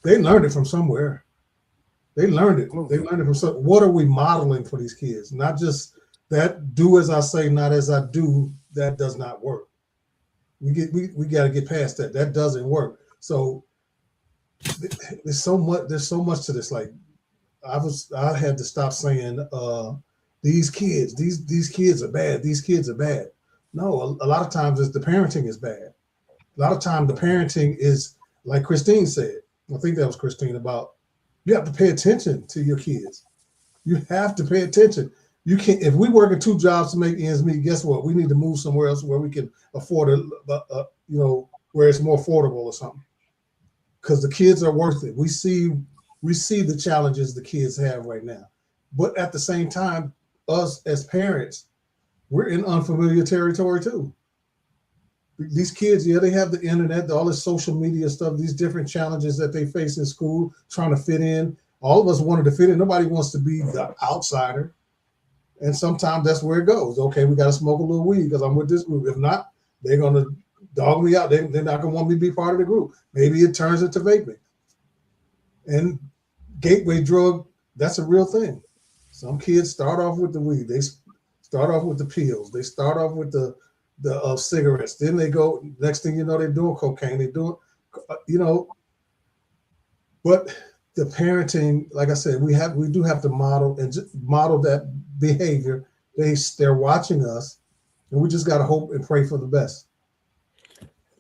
they learned it from somewhere. They learned it. They learned it from somewhere. What are we modeling for these kids? Not just that do as I say, not as I do. That does not work. We got to get past that. That doesn't work. So there's so much to this. Like I had to stop saying these kids are bad. These kids are bad. No, a lot of times it's the parenting is bad. A lot of times the parenting is like Christine said. I think that was Christine about you have to pay attention to your kids. You have to pay attention. You can't, if we working 2 jobs to make ends meet, guess what? We need to move somewhere else where we can afford it, where it's more affordable or something. Because the kids are worth it. We see the challenges the kids have right now. But at the same time, us as parents, we're in unfamiliar territory too. These kids, they have the internet, all this social media stuff, these different challenges that they face in school, trying to fit in. All of us wanted to fit in. Nobody wants to be the outsider. And sometimes that's where it goes. Okay, we got to smoke a little weed because I'm with this group. If not, they're going to dog me out. They're not going to want me to be part of the group. Maybe it turns into vaping. And gateway drug, that's a real thing. Some kids start off with the weed. They start off with the pills. They start off with the cigarettes. Then they go, next thing you know, they're doing cocaine. They're doing, but the parenting, like I said, we do have to model that behavior. They're watching us, and we just got to hope and pray for the best.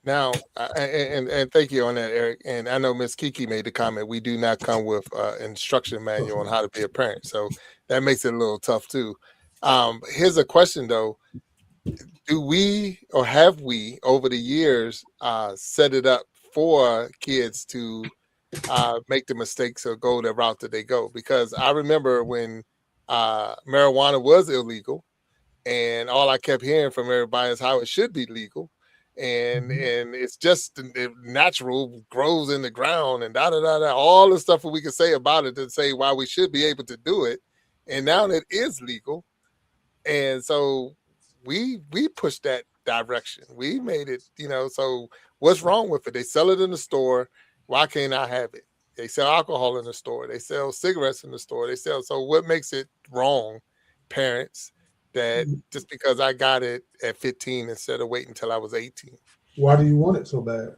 Now, and thank you on that, Eric. And I know Miss Kiki made the comment, we do not come with instruction manual on how to be a parent. So that makes it a little tough too. Here's a question though. Do we or have we over the years set it up for kids to make the mistakes or go the route that they go? Because I remember when marijuana was illegal and all I kept hearing from everybody is how it should be legal. And it's just natural, grows in the ground and all the stuff that we can say about it to say why we should be able to do it. And now it is legal. And so we push that direction. We made it, so what's wrong with it? They sell it in the store. Why can't I have it? They sell alcohol in the store. They sell cigarettes in the store. So what makes it wrong, parents, that just because I got it at 15 instead of waiting until I was 18? Why do you want it so bad?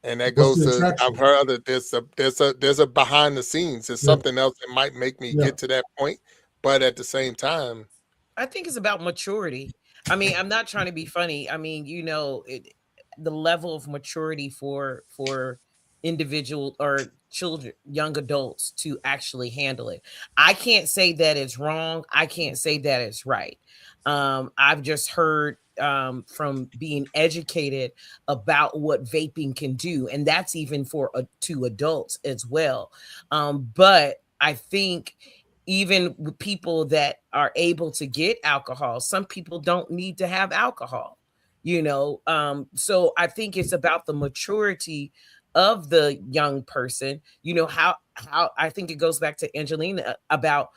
And that goes to, I've heard that there's a behind the scenes. There's something else that might make me get to that point. But at the same time, I think it's about maturity. I mean, I'm not trying to be funny. I mean, the level of maturity for individual or children, young adults to actually handle it. I can't say that it's wrong. I can't say that it's right. I've just heard from being educated about what vaping can do, and that's even for to adults as well. But I think even with people that are able to get alcohol, some people don't need to have alcohol, so I think it's about the maturity of the young person. How I think it goes back to Angelina about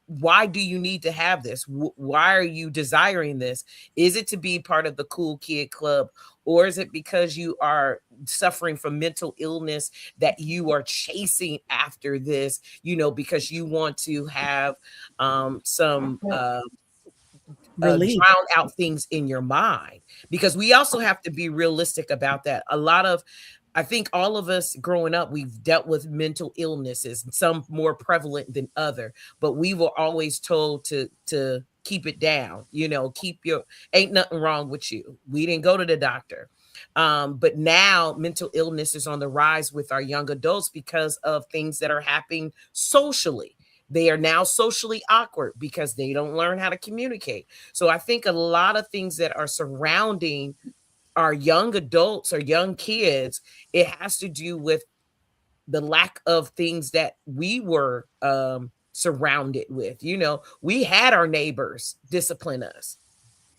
why do you need to have this? Why are you desiring this? Is it to be part of the cool kid club, or is it because you are suffering from mental illness that you are chasing after this, because you want to have some Relief. drown out things in your mind? Because we also have to be realistic about that. I think all of us growing up, we've dealt with mental illnesses, some more prevalent than other, but we were always told to keep it down, ain't nothing wrong with you. We didn't go to the doctor. But now mental illness is on the rise with our young adults because of things that are happening socially. They are now socially awkward because they don't learn how to communicate. So I think a lot of things that are surrounding our young adults or young kids, it has to do with the lack of things that we were surrounded with. We had our neighbors discipline us.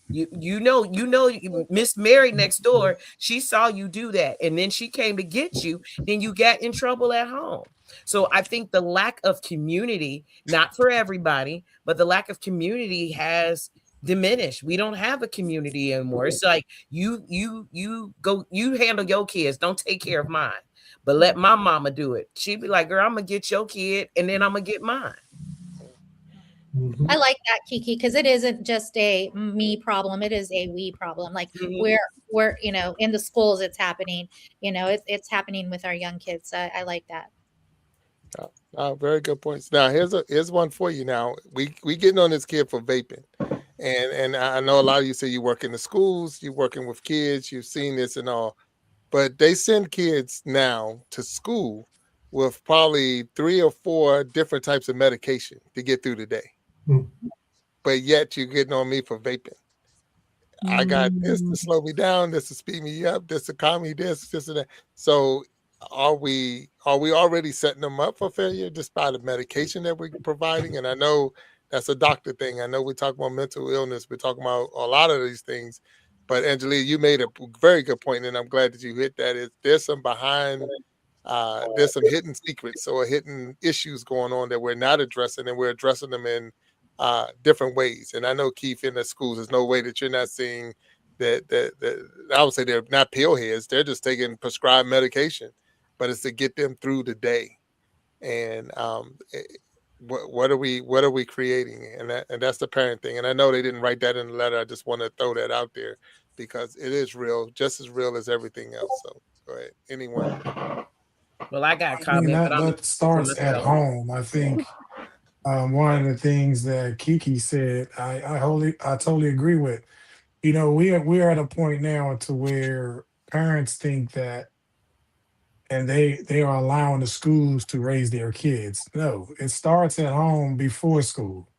Miss Mary next door, she saw you do that, and then she came to get you, then you got in trouble at home. So I think the lack of community, not for everybody, but the lack of community has diminished. We don't have a community anymore. It's like you go, you handle your kids, don't take care of mine, but let my mama do it. She'd be like, girl, I'm gonna get your kid and then I'm gonna get mine. I like that, Kiki, because it isn't just a me problem, it is a we problem. Like we're in the schools, it's happening, it's happening with our young kids. I like that. Very good points. Now here's one for you. Now we getting on this kid for vaping, and I know a lot of you say you work in the schools, you're working with kids, you've seen this and all, but they send kids now to school with probably 3 or 4 different types of medication to get through the day. But yet you're getting on me for vaping. I got this to slow me down, this to speed me up, this to calm me, this and that. So are we already setting them up for failure just by the medication that we're providing? And I know that's a doctor thing. I know we talk about mental illness, we're talking about a lot of these things. But Angelina, you made a very good point, and I'm glad that you hit that. There's some there's some hidden secrets or hidden issues going on that we're not addressing, and we're addressing them in different ways. And I know, Keith, in the schools, there's no way that you're not seeing that I would say they're not pill heads. They're just taking prescribed medication, but it's to get them through the day. And what are we creating? And that's the parent thing. And I know they didn't write that in the letter. I just want to throw that out there because it is real, just as real as everything else. So go ahead, anyone. Well, I got a I mean, comment, that starts at home. I think one of the things that Kiki said, I totally agree with. We're at a point now to where parents think that, and they are allowing the schools to raise their kids. No, it starts at home before school.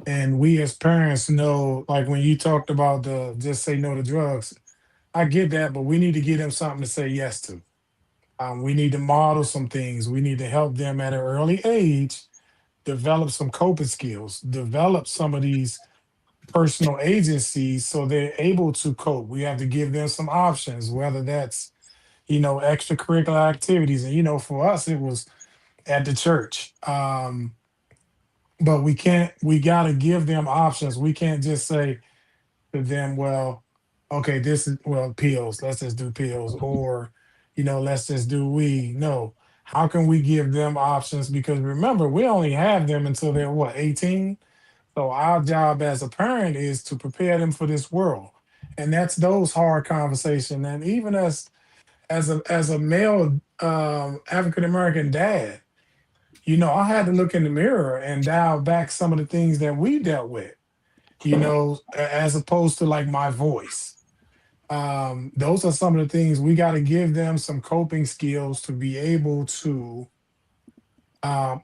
And we as parents know, like when you talked about the just say no to drugs, I get that, but we need to give them something to say yes to. We need to model some things. We need to help them at an early age develop some coping skills, develop some of these personal agencies so they're able to cope. We have to give them some options, whether that's, extracurricular activities. And, for us, it was at the church. But we got to give them options. We can't just say to them, well, okay, pills, let's just do pills, or, let's just do weed. No, how can we give them options? Because remember, we only have them until they're 18? So our job as a parent is to prepare them for this world. And that's those hard conversations. And even as a male African-American dad, I had to look in the mirror and dial back some of the things that we dealt with, as opposed to like my voice. Those are some of the things we got to give them some coping skills to be able to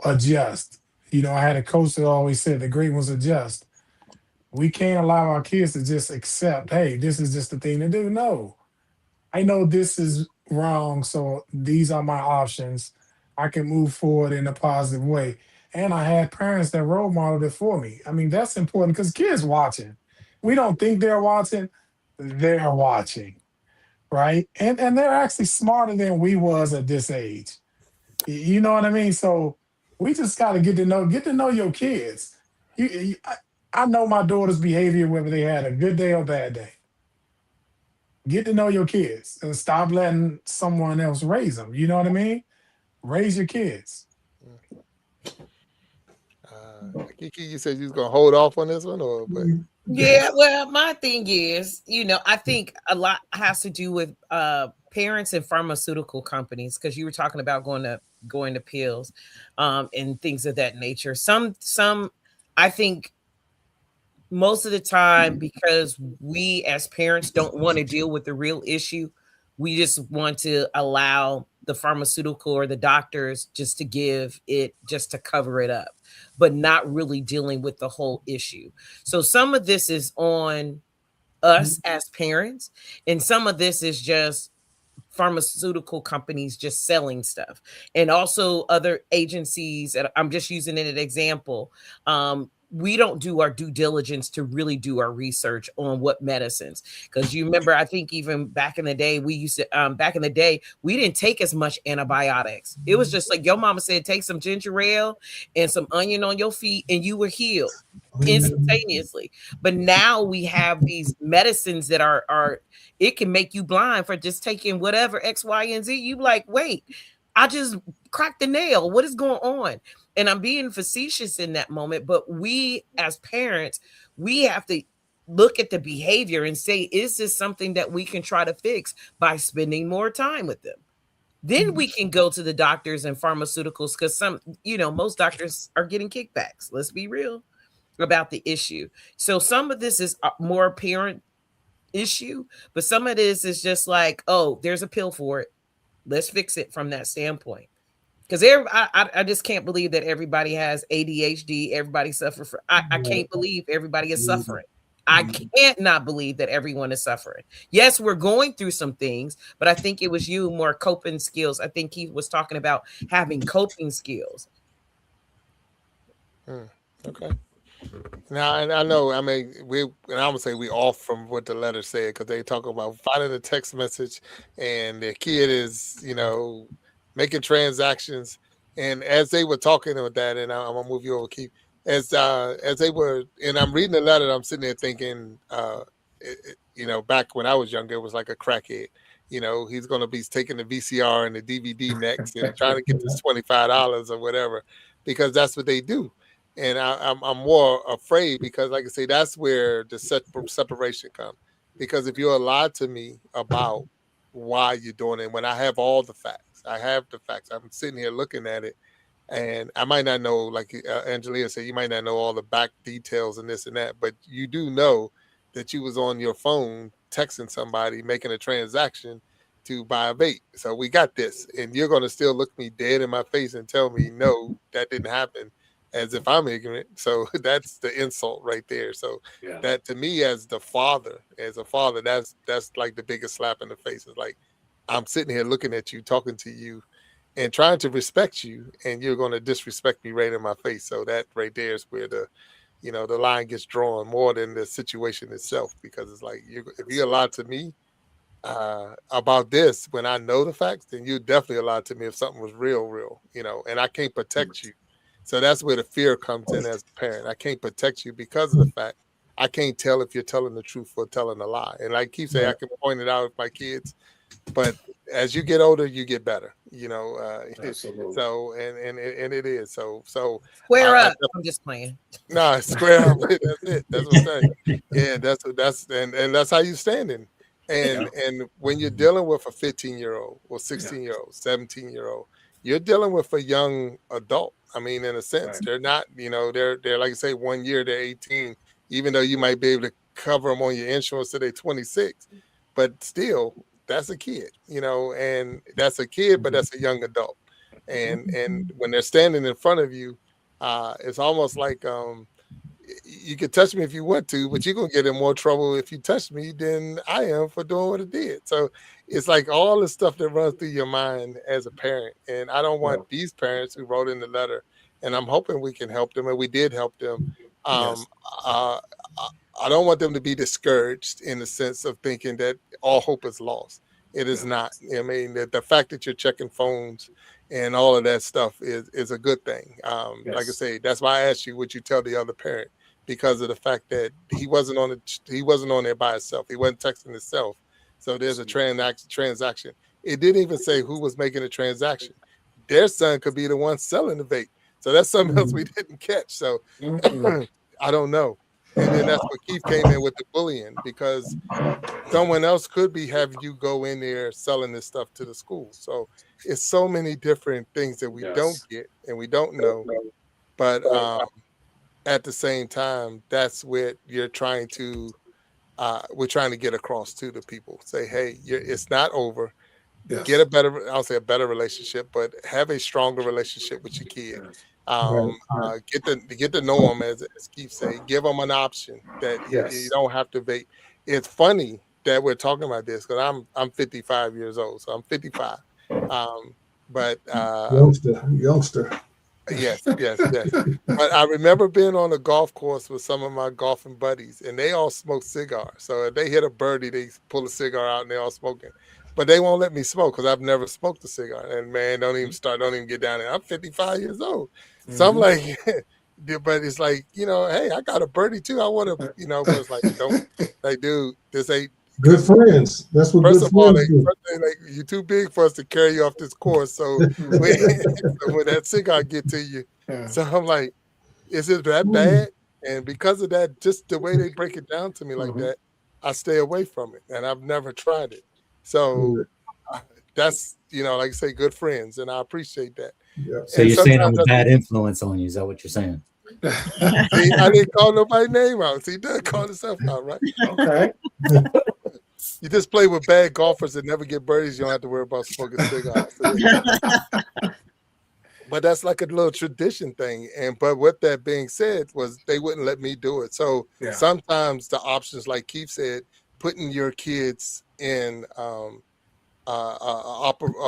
adjust. I had a coach that always said the great ones adjust. We can't allow our kids to just accept, hey, this is just the thing to do. No, I know this is wrong, so these are my options. I can move forward in a positive way. And I had parents that role modeled it for me. I mean, that's important because kids watching. We don't think they're watching, they're watching, right? And they're actually smarter than we was at this age. You know what I mean? So we just got to get to know your kids. I know my daughter's behavior, whether they had a good day or bad day. Get to know your kids and stop letting someone else raise them. You know what I mean? Raise your kids. Kiki, you said you was gonna hold off on this one, or what? Yeah, well, my thing is, I think a lot has to do with parents and pharmaceutical companies, because you were talking about going to pills and things of that nature. Some I think most of the time, because we as parents don't want to deal with the real issue, we just want to allow the pharmaceutical or the doctors just to give it, just to cover it up, but not really dealing with the whole issue. So some of this is on us as parents, and some of this is just pharmaceutical companies just selling stuff, and also other agencies. And I'm just using it as an example. We don't do our due diligence to really do our research on what medicines, because you remember, I think even back in the day, we used to, we didn't take as much antibiotics. It was just like your mama said, take some ginger ale and some onion on your feet and you were healed instantaneously. But now we have these medicines that are it can make you blind for just taking whatever X, Y, and Z. You like, wait, I just cracked the nail. What is going on? And I'm being facetious in that moment, but we as parents, we have to look at the behavior and say, is this something that we can try to fix by spending more time with them? Then we can go to the doctors and pharmaceuticals, because most doctors are getting kickbacks. Let's be real about the issue. So some of this is more parent issue, but some of this is just like, oh, there's a pill for it. Let's fix it from that standpoint. Because I just can't believe that everybody has ADHD. Everybody suffers from. I can't believe everybody is suffering. I can't not believe that everyone is suffering. Yes, we're going through some things, but I think it was you more coping skills. I think he was talking about having coping skills. Okay. Now, and I know, I mean, I'm gonna say we off from what the letter said, because they talk about finding a text message and their kid is, making transactions. And as they were talking about that, and I'm gonna move you over, Keith, as they were, and I'm reading the letter, I'm sitting there thinking, back when I was younger, it was like a crackhead. He's gonna be taking the VCR and the DVD next and trying to get this $25 or whatever, because that's what they do. And I'm more afraid, because, like I say, that's where the separation comes. Because if you're lied to me about why you're doing it, when I have all the facts, I'm sitting here looking at it, and I might not know, like Angelia said, you might not know all the back details and this and that, but you do know that you was on your phone texting somebody, making a transaction to buy a vape. So we got this, and you're going to still look me dead in my face and tell me, no, that didn't happen, as if I'm ignorant. So that's the insult right there. So that, to me, as a father, that's like the biggest slap in the face. It's like, I'm sitting here looking at you, talking to you, and trying to respect you, and you're going to disrespect me right in my face. So that right there is where the line gets drawn, more than the situation itself, because it's like, if you're lied to me about this when I know the facts, then you're definitely lied to me if something was real, and I can't protect you. So that's where the fear comes in as a parent. I can't protect you because of the fact I can't tell if you're telling the truth or telling a lie. And like Keith said, I can point it out with my kids, but as you get older, you get better, Absolutely. So, and it is. So Square up. I'm just playing. No, square up. That's it. That's what I'm saying. Yeah, and that's how you standing. And when you're dealing with a 15-year-old or 16-year-old, 17-year-old, you're dealing with a young adult. I mean, in a sense, they're not, they're like I say, 1 year, they're 18, even though you might be able to cover them on your insurance till they're 26. but still, that's a kid, and that's a kid, but that's a young adult. And when they're standing in front of you, it's almost like you can touch me if you want to, but you're gonna get in more trouble if you touch me than I am for doing what I did. So it's like all the stuff that runs through your mind as a parent. And I don't want these parents who wrote in the letter, and I'm hoping we can help them, and we did help them. Yes. I don't want them to be discouraged in the sense of thinking that all hope is lost. It is not. I mean, the fact that you're checking phones and all of that stuff is a good thing. Like I Yes. say, that's why I asked you, would you tell the other parent? Because of the fact that he wasn't on there by himself. He wasn't texting himself. So there's a transaction. It didn't even say who was making the transaction. Their son could be the one selling the vape. So that's something else we didn't catch. So I don't know. And then that's what Keith came in with the bullying, because someone else could be having you go in there selling this stuff to the school. So it's so many different things that we don't get and we don't know. But at the same time, that's what you're trying to we're trying to get across to the people. Say, hey, it's not over. Yes. Get a better, I'll say a better relationship, but have a stronger relationship with your kid. Get to know them, as Keith say. Give them an option that you don't have to vape. It's funny that we're talking about this because I'm 55 years old, so I'm 55. But youngster. Yes. But I remember being on a golf course with some of my golfing buddies, and they all smoke cigars. So if they hit a birdie, they pull a cigar out and they all smoking. But they won't let me smoke because I've never smoked a cigar. And man, don't even get down there. I'm 55 years old. So I'm like, but it's like, hey, I got a birdie too. I want to, but it's like, don't, like, dude, this ain't good friends. That's what first good of all, friends do. you're too big for us to carry you off this course. So when that cigar get to you, so I'm like, is it that bad? And because of that, just the way they break it down to me like that, I stay away from it, and I've never tried it. So that's, like I say, good friends, and I appreciate that. Yeah. So you're saying I'm a bad influence on you? Is that what you're saying? See, I didn't call nobody's name out. See, he does call himself out, right? Okay. You just play with bad golfers that never get birdies. You don't have to worry about smoking cigars. But that's like a little tradition thing. But with that being said, was they wouldn't let me do it. So sometimes the options, like Keith said, putting your kids in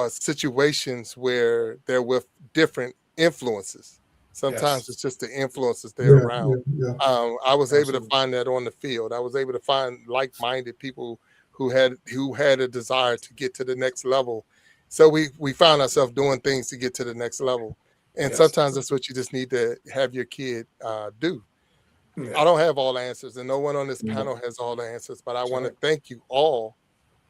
situations where they're with different influences. Sometimes it's just the influences they're around. I was able to find that on the field. I was able to find like-minded people who had a desire to get to the next level. So we found ourselves doing things to get to the next level. And sometimes that's what you just need to have your kid do. I don't have all the answers, and no one on this panel has all the answers, but I want to thank you all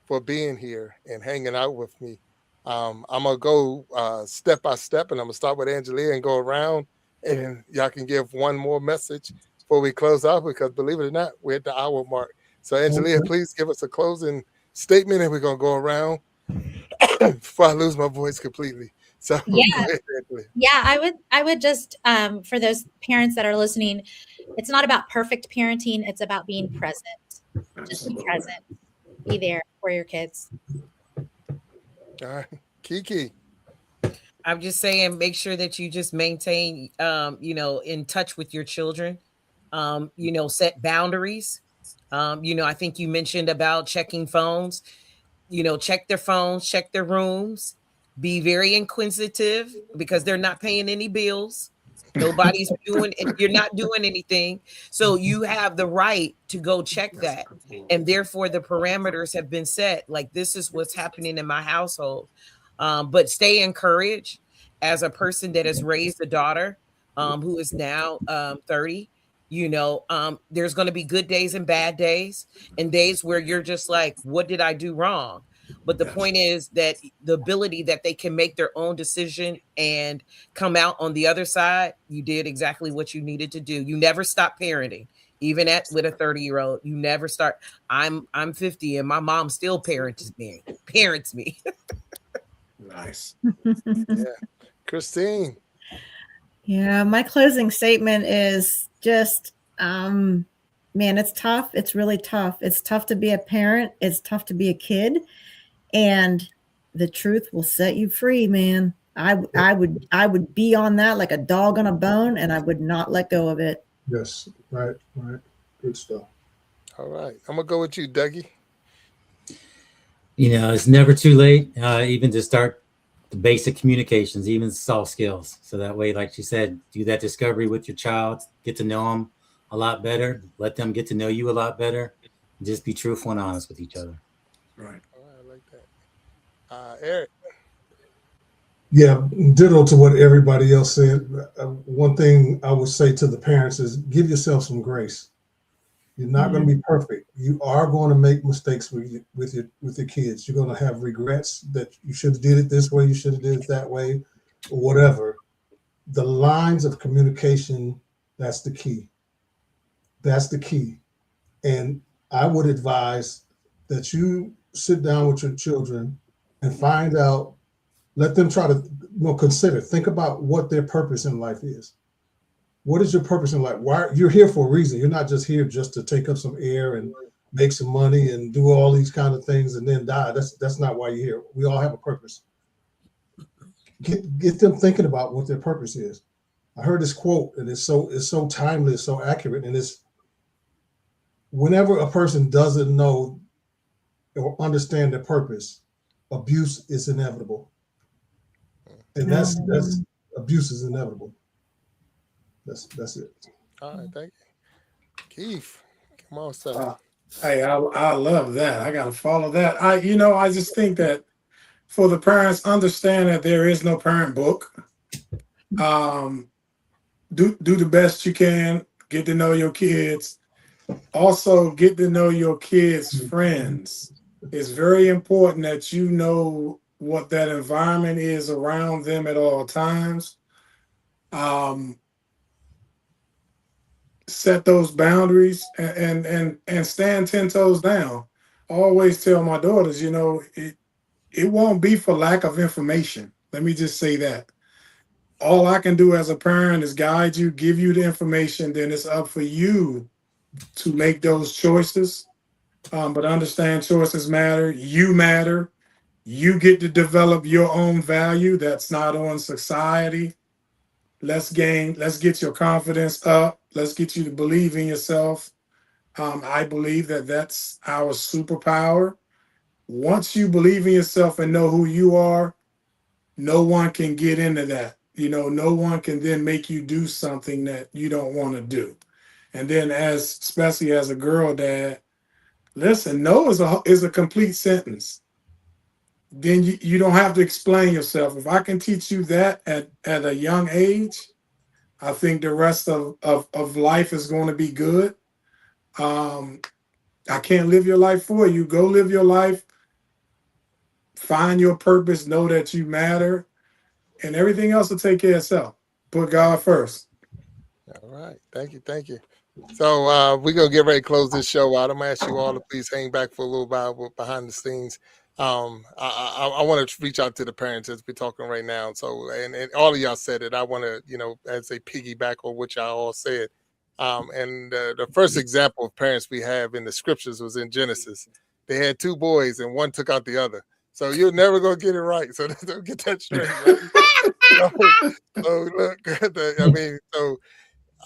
for being here and hanging out with me. I'm going to go step by step, and I'm going to start with Angelia and go around, and y'all can give one more message before we close out, because believe it or not, we're at the hour mark. So Angelia, please give us a closing statement, and we're going to go around before I lose my voice completely. So I would just for those parents that are listening, it's not about perfect parenting, it's about being present. Just be present, be there for your kids. All right, Kiki. I'm just saying, make sure that you just maintain in touch with your children, set boundaries. I think you mentioned about checking phones, check their phones, check their rooms, be very inquisitive, because they're not paying any bills. Nobody's doing it. You're not doing anything. So you have the right to go check that. And therefore the parameters have been set. Like, this is what's happening in my household. But stay encouraged as a person that has raised a daughter who is now 30. There's going to be good days and bad days, and days where you're just like, what did I do wrong? But the point is that the ability that they can make their own decision and come out on the other side, you did exactly what you needed to do. You never stop parenting, even with a 30-year-old. You never start. I'm 50 and my mom still parents me. Nice. Yeah. Christine. Yeah, my closing statement is just man, it's tough. It's really tough. It's tough to be a parent. It's tough to be a kid. And the truth will set you free, man. I would be on that like a dog on a bone, and I would not let go of it. Yes, right. Good stuff. All right. I'm going to go with you, Dougie. It's never too late, even to start the basic communications, even soft skills. So that way, like you said, do that discovery with your child, get to know them a lot better, let them get to know you a lot better, and just be truthful and honest with each other. Right. All right, I like that. Eric. Yeah, ditto to what everybody else said. One thing I would say to the parents is give yourself some grace. You're not going to be perfect. You are going to make mistakes with your kids. You're going to have regrets that you should have did it this way, you should have did it that way, or whatever. The lines of communication, that's the key. That's the key. And I would advise that you sit down with your children and find out, let them try to consider, think about what their purpose in life is. What is your purpose in life? Why you're here for a reason. You're not just here just to take up some air and make some money and do all these kind of things and then die. That's not why you're here. We all have a purpose. Get them thinking about what their purpose is. I heard this quote, and it's so timely, it's so accurate, and it's whenever a person doesn't know or understand their purpose, abuse is inevitable. And that's abuse is inevitable. That's it. All right, thank you. Keith, come on, sir. Hey, I love that. I got to follow that. I just think that for the parents, understand that there is no parent book. Do the best you can. Get to know your kids. Also, get to know your kids' friends. It's very important that you know what that environment is around them at all times. Set those boundaries and stand 10 toes down. I always tell my daughters, it won't be for lack of information. Let me just say that. All I can do as a parent is guide you, give you the information, then it's up for you to make those choices. But understand choices matter. You matter. You get to develop your own value that's not on society. Let's get your confidence up. Let's get you to believe in yourself. I believe that that's our superpower. Once you believe in yourself and know who you are, no one can get into that. No one can then make you do something that you don't want to do. And then especially as a girl dad, listen, no is a complete sentence. Then you don't have to explain yourself. If I can teach you that at a young age, I think the rest of life is going to be good. I can't live your life for you. Go live your life. Find your purpose. Know that you matter. And everything else will take care of itself. Put God first. All right. Thank you. So we're going to get ready to close this show out. I'm going to ask you all to please hang back for a little while behind the scenes. I want to reach out to the parents as we're talking right now. So, and all of y'all said it. I want to, as a piggyback on what y'all all said. And the first example of parents we have in the scriptures was in Genesis. They had two boys and one took out the other. So you're never going to get it right. So don't get that straight. Right? so look, so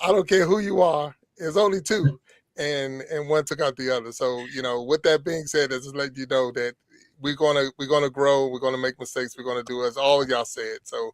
I don't care who you are. There's only two, and one took out the other. So with that being said, just let you know that we're gonna grow. We're gonna make mistakes. We're gonna do as all of y'all said. So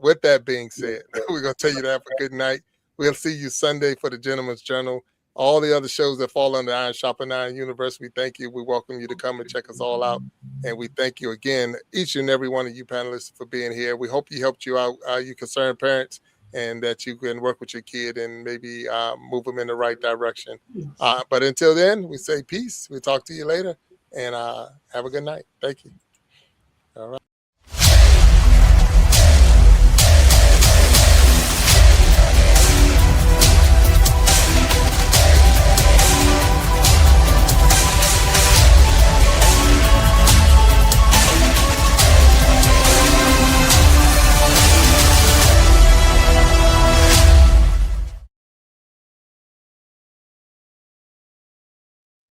with that being said, we're gonna tell you to have a good night. We'll see you Sunday for the Gentleman's Journal. All the other shows that fall under Iron Sharpens Iron Universe, we thank you. We welcome you to come and check us all out. And we thank you again, each and every one of you panelists, for being here. We hope we helped you out, you concerned parents, and that you can work with your kid and maybe move them in the right direction. But until then, we say peace. We'll talk to you later, and have a good night. Thank you.